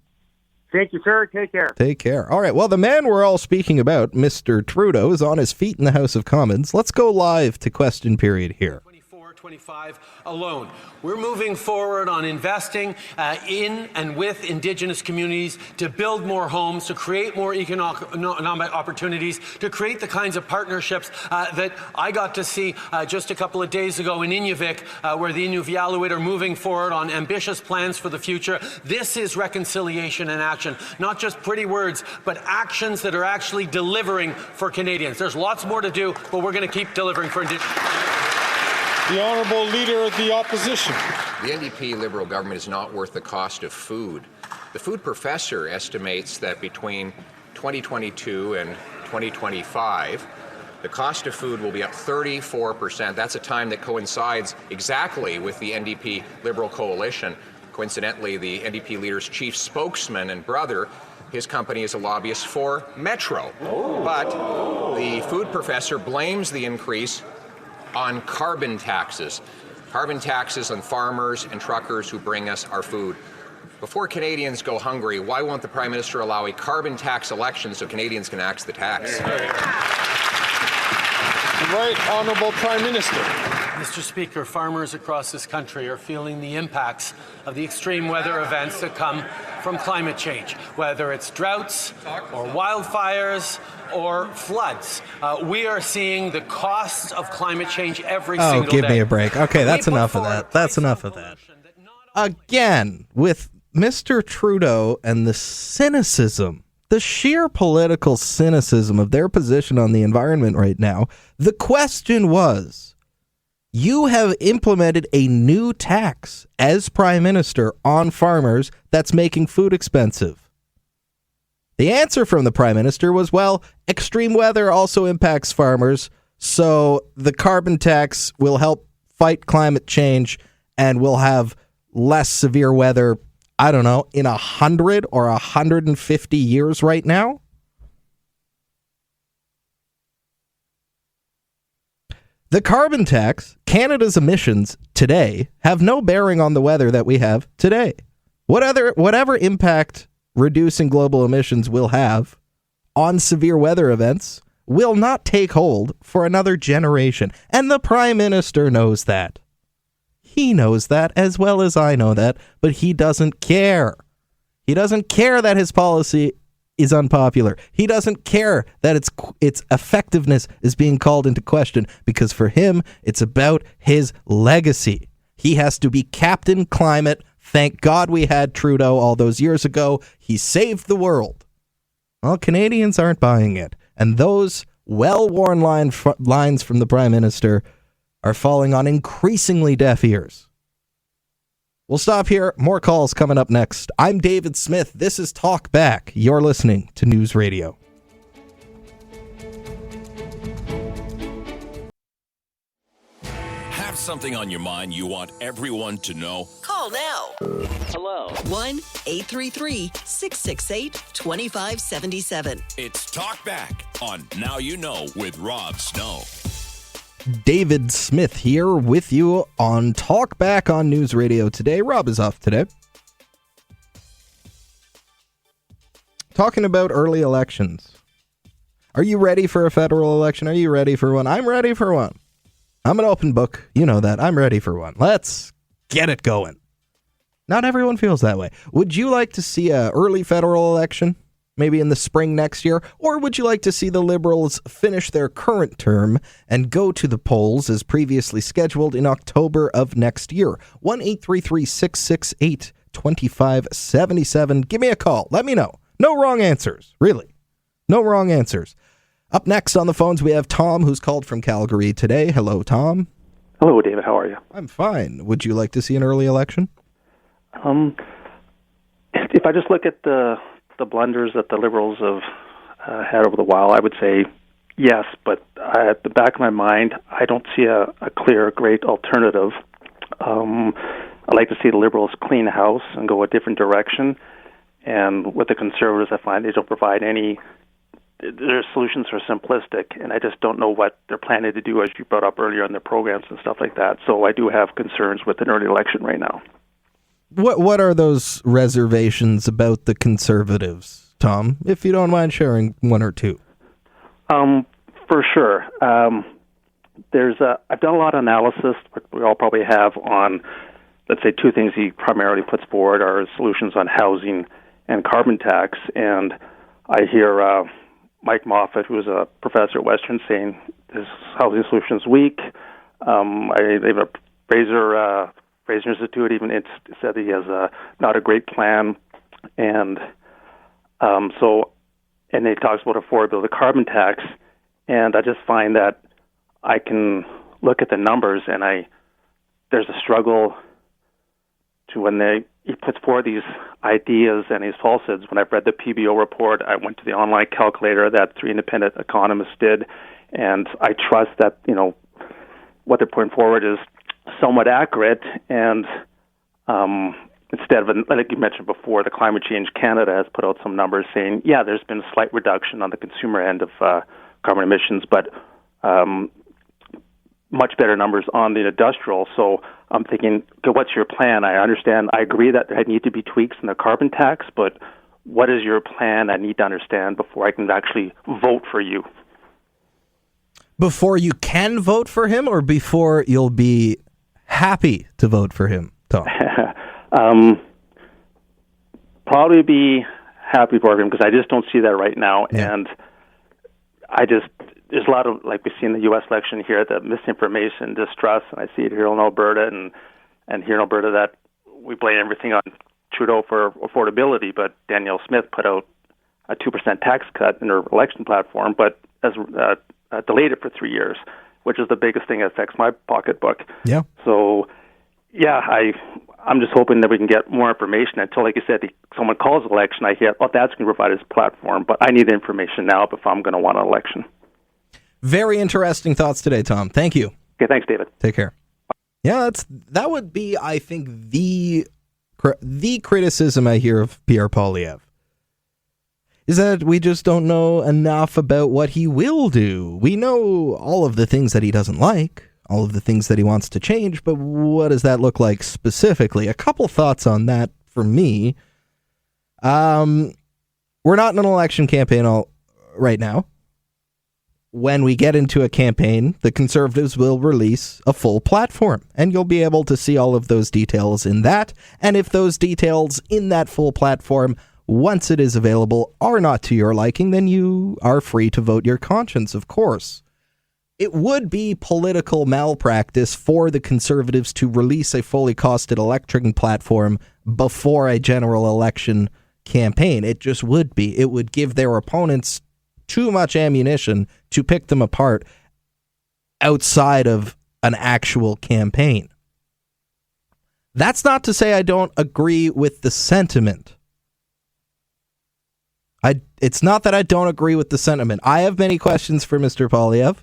Thank you, sir. Take care. Take care. All right, well, the man we're all speaking about, Mr. Trudeau, is on his feet in the House of Commons. Let's go live to question period here. 25 alone. We're moving forward on investing in and with Indigenous communities to build more homes, to create more economic opportunities, to create the kinds of partnerships that I got to see just a couple of days ago in Inuvik, where the Innu Iqaluit are moving forward on ambitious plans for the future. This is reconciliation in action, not just pretty words, but actions that are actually delivering for Canadians. There's lots more to do, but we're going to keep delivering for Indigenous. The Honourable Leader of the Opposition. The NDP Liberal government is not worth the cost of food. The food professor estimates that between 2022 and 2025, the cost of food will be up 34%. That's a time that coincides exactly with the NDP Liberal coalition. Coincidentally, the NDP leader's chief spokesman and brother, his company is a lobbyist for Metro. But the food professor blames the increase on carbon taxes on farmers and truckers who bring us our food. Before Canadians go hungry, why won't the Prime Minister allow a carbon tax election so Canadians can axe the tax? Right, Honourable Prime Minister. Mr. Speaker, farmers across this country are feeling the impacts of the extreme weather events that come from climate change, whether it's droughts or wildfires or floods. We are seeing the costs of climate change every single day. Oh, give me a break. Okay, that's enough of that. That's enough of that. Again, with Mr. Trudeau and the cynicism, the sheer political cynicism of their position on the environment right now, the question was, you have implemented a new tax as Prime Minister on farmers that's making food expensive. The answer from the Prime Minister was, well, extreme weather also impacts farmers, so the carbon tax will help fight climate change and we'll have less severe weather, I don't know, in 100 or 150 years right now? The carbon tax, Canada's emissions today, have no bearing on the weather that we have today. Whatever impact reducing global emissions will have on severe weather events will not take hold for another generation. And the Prime Minister knows that. He knows that as well as I know that, but he doesn't care. He doesn't care that his policy is unpopular. He doesn't care that its effectiveness is being called into question, because for him, it's about his legacy. He has to be Captain Climate. Thank God we had Trudeau all those years ago. He saved the world. Well, Canadians aren't buying it. And those well-worn lines from the Prime Minister are falling on increasingly deaf ears. We'll stop here. More calls coming up next. I'm David Smith. This is Talk Back. You're listening to News Radio. Have something on your mind you want everyone to know? Call now. Hello. 1-833-668-2577. It's Talk Back on Now You Know with Rob Snow. David Smith here with you on Talk Back on News Radio today. Rob is off today. Talking about early elections. Are you ready for a federal election? Are you ready for one? I'm ready for one. I'm an open book. You know that. I'm ready for one. Let's get it going. Not everyone feels that way. Would you like to see an early federal election? Maybe in the spring next year? Or would you like to see the Liberals finish their current term and go to the polls as previously scheduled in October of next year? 1-833-668-2577. Give me a call. Let me know. No wrong answers. Really. No wrong answers. Up next on the phones, we have Tom, who's called from Calgary today. Hello, Tom. Hello, David. How are you? I'm fine. Would you like to see an early election? If I just look at the blunders that the Liberals have had over the while, I would say yes, but at the back of my mind, I don't see a clear, great alternative. I'd like to see the Liberals clean house and go a different direction. And with the Conservatives, I find they don't provide any. Their solutions are simplistic, and I just don't know what they're planning to do, as you brought up earlier in their programs and stuff like that. So I do have concerns with an early election right now. What are those reservations about the Conservatives, Tom, if you don't mind sharing one or two? For sure. I've done a lot of analysis, but we all probably have, on, let's say, two things he primarily puts forward are solutions on housing and carbon tax. And I hear Mike Moffat, who is a professor at Western, saying his housing solution is weak. They have a Fraser Institute even said he has not a great plan, and and he talks about affordability, the carbon tax, and I just find that I can look at the numbers, and there's a struggle to when he puts forward these ideas and these falsehoods. When I've read the PBO report, I went to the online calculator that 3 independent economists did, and I trust that what they're putting forward is somewhat accurate, and instead of, like you mentioned before, the Climate Change Canada has put out some numbers saying, yeah, there's been a slight reduction on the consumer end of carbon emissions, but much better numbers on the industrial. So I'm thinking, okay, what's your plan? I understand, I agree that there need to be tweaks in the carbon tax, but what is your plan? I need to understand before I can actually vote for you. Before you can vote for him, or before you'll be happy to vote for him, Tom? Probably be happy for him, because I just don't see that right now. Yeah. And there's a lot of, like we see in the U.S. election here, the misinformation, distrust, and I see it here in Alberta, and here in Alberta that we blame everything on Trudeau for affordability, but Danielle Smith put out a 2% tax cut in her election platform, but as delayed it for 3 years, which is the biggest thing that affects my pocketbook. Yeah. So, yeah, I'm just hoping that we can get more information until, like you said, someone calls election, I hear, that's going to provide his platform, but I need information now if I'm going to want an election. Very interesting thoughts today, Tom. Thank you. Okay, thanks, David. Take care. Yeah, that would be, I think, the criticism I hear of Pierre Poilievre is that we just don't know enough about what he will do. We know all of the things that he doesn't like, all of the things that he wants to change, but what does that look like specifically? A couple thoughts on that for me. We're not in an election campaign right now. When we get into a campaign, the Conservatives will release a full platform, and you'll be able to see all of those details in that. And if those details in that full platform, once it is available, are not to your liking, then you are free to vote your conscience, of course. It would be political malpractice for the Conservatives to release a fully costed election platform before a general election campaign. It just would be. It would give their opponents too much ammunition to pick them apart outside of an actual campaign. That's not to say I don't agree with the sentiment. It's not that I don't agree with the sentiment. I have many questions for Mr. Poilievre.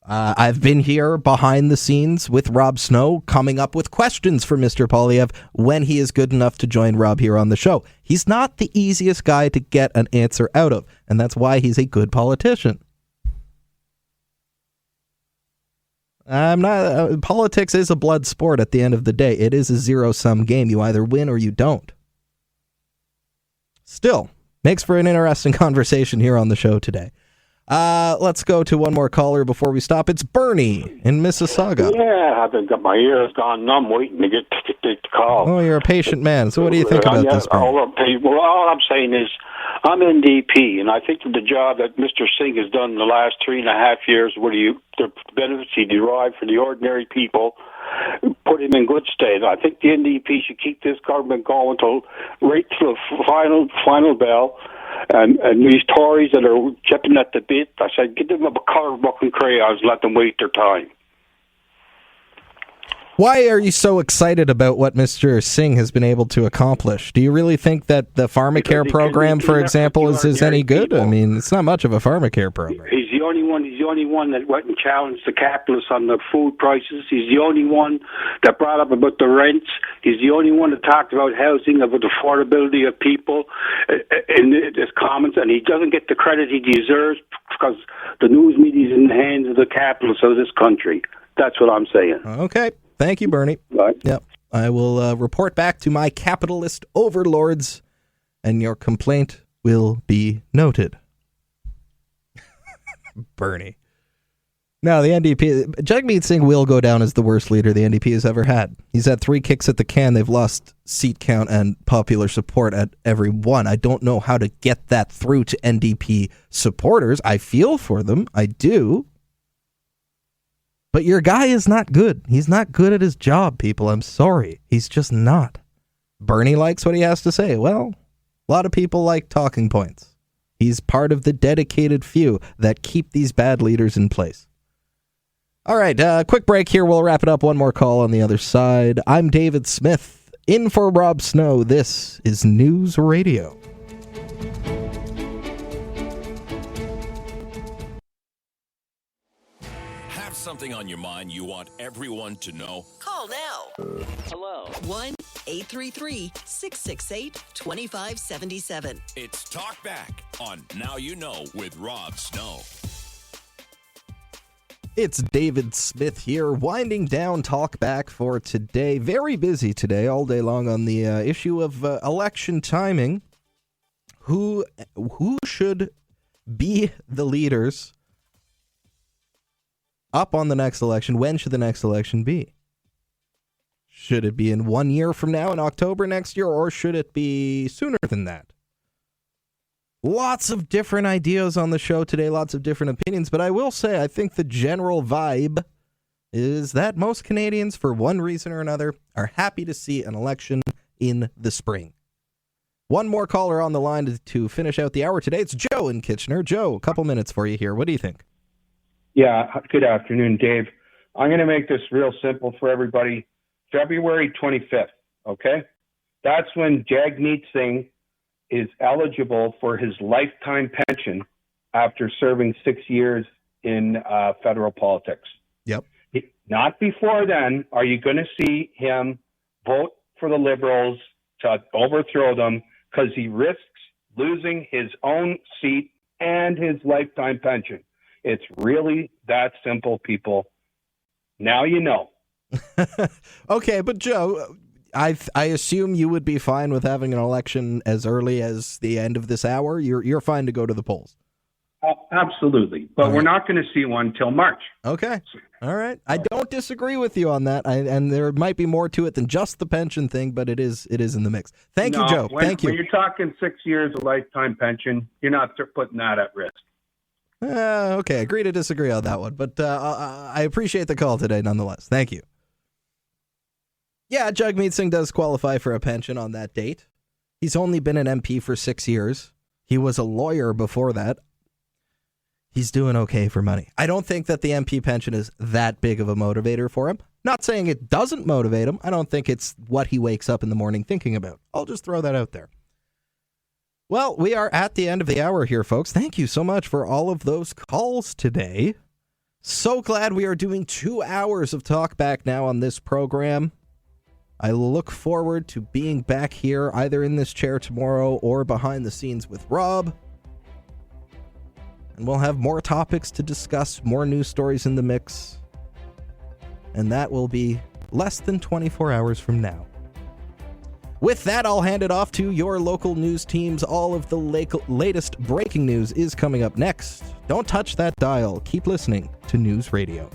I've been here behind the scenes with Rob Snow, coming up with questions for Mr. Poilievre when he is good enough to join Rob here on the show. He's not the easiest guy to get an answer out of, and that's why he's a good politician. Politics is a blood sport at the end of the day. It is a zero-sum game. You either win or you don't. Still, makes for an interesting conversation here on the show today. Let's go to one more caller before we stop. It's Bernie in Mississauga. Yeah, I've got my ears gone numb waiting to get the call. Oh, you're a patient man. So what do you think about this, Bernie? Well, all I'm saying is I'm NDP, and I think that the job that Mr. Singh has done in the last 3.5 years, the benefits he derived for the ordinary people, put him in good stead. I think the NDP should keep this government going right to the final bell. And these Tories that are chipping at the bit, I said, give them a colour book and crayons, let them wait their time. Why are you so excited about what Mr. Singh has been able to accomplish? Do you really think that the pharmacare program, for example, is any good? People. I mean, it's not much of a pharmacare program. He's the only one that went and challenged the capitalists on the food prices. He's the only one that brought up about the rents. He's the only one that talked about housing, about the affordability of people in his comments, and he doesn't get the credit he deserves because the news media is in the hands of the capitalists of this country. That's what I'm saying. Okay. Thank you, Bernie. Right. Yep. I will report back to my capitalist overlords, and your complaint will be noted. Bernie. No, the NDP, Jagmeet Singh will go down as the worst leader the NDP has ever had. He's had 3 kicks at the can. They've lost seat count and popular support at every one. I don't know how to get that through to NDP supporters. I feel for them. I do. But your guy is not good. He's not good at his job, people. I'm sorry. He's just not. Bernie likes what he has to say. Well, a lot of people like talking points. He's part of the dedicated few that keep these bad leaders in place. All right, quick break here. We'll wrap it up. One more call on the other side. I'm David Smith, in for Rob Snow. This is News Radio. Something on your mind you want everyone to know? Call now. Hello. 1-833-668-2577. It's Talk Back on Now You Know with Rob Snow. It's David Smith here, winding down Talk Back for today. Very busy today, all day long on the issue of election timing. Who should be the leaders up on the next election. When should the next election be? Should it be in 1 year from now, in October next year, or should it be sooner than that? Lots of different ideas on the show today, lots of different opinions, but I will say I think the general vibe is that most Canadians, for one reason or another, are happy to see an election in the spring. One more caller on the line to finish out the hour today. It's Joe in Kitchener. Joe, a couple minutes for you here. What do you think? Yeah, good afternoon, Dave. I'm going to make this real simple for everybody. February 25th, okay? That's when Jagmeet Singh is eligible for his lifetime pension after serving 6 years in federal politics. Yep. Not before then are you going to see him vote for the Liberals to overthrow them, because he risks losing his own seat and his lifetime pension. It's really that simple, people. Now you know. Okay, but Joe, I assume you would be fine with having an election as early as the end of this hour? You're fine to go to the polls? Absolutely. But we're not going to see one till March. Okay. All right. I don't disagree with you on that. And there might be more to it than just the pension thing, but it is in the mix. Thank you, Joe. Thank you. When you're talking 6 years of lifetime pension, you're not putting that at risk. Okay. Agree to disagree on that one. But I appreciate the call today nonetheless. Thank you. Yeah, Jagmeet Singh does qualify for a pension on that date. He's only been an MP for 6 years. He was a lawyer before that. He's doing okay for money. I don't think that the MP pension is that big of a motivator for him. Not saying it doesn't motivate him. I don't think it's what he wakes up in the morning thinking about. I'll just throw that out there. Well, we are at the end of the hour here, folks. Thank you so much for all of those calls today. So glad we are doing 2 hours of talk back now on this program. I look forward to being back here either in this chair tomorrow or behind the scenes with Rob. And we'll have more topics to discuss, more news stories in the mix. And that will be less than 24 hours from now. With that, I'll hand it off to your local news teams. All of the latest breaking news is coming up next. Don't touch that dial. Keep listening to News Radio.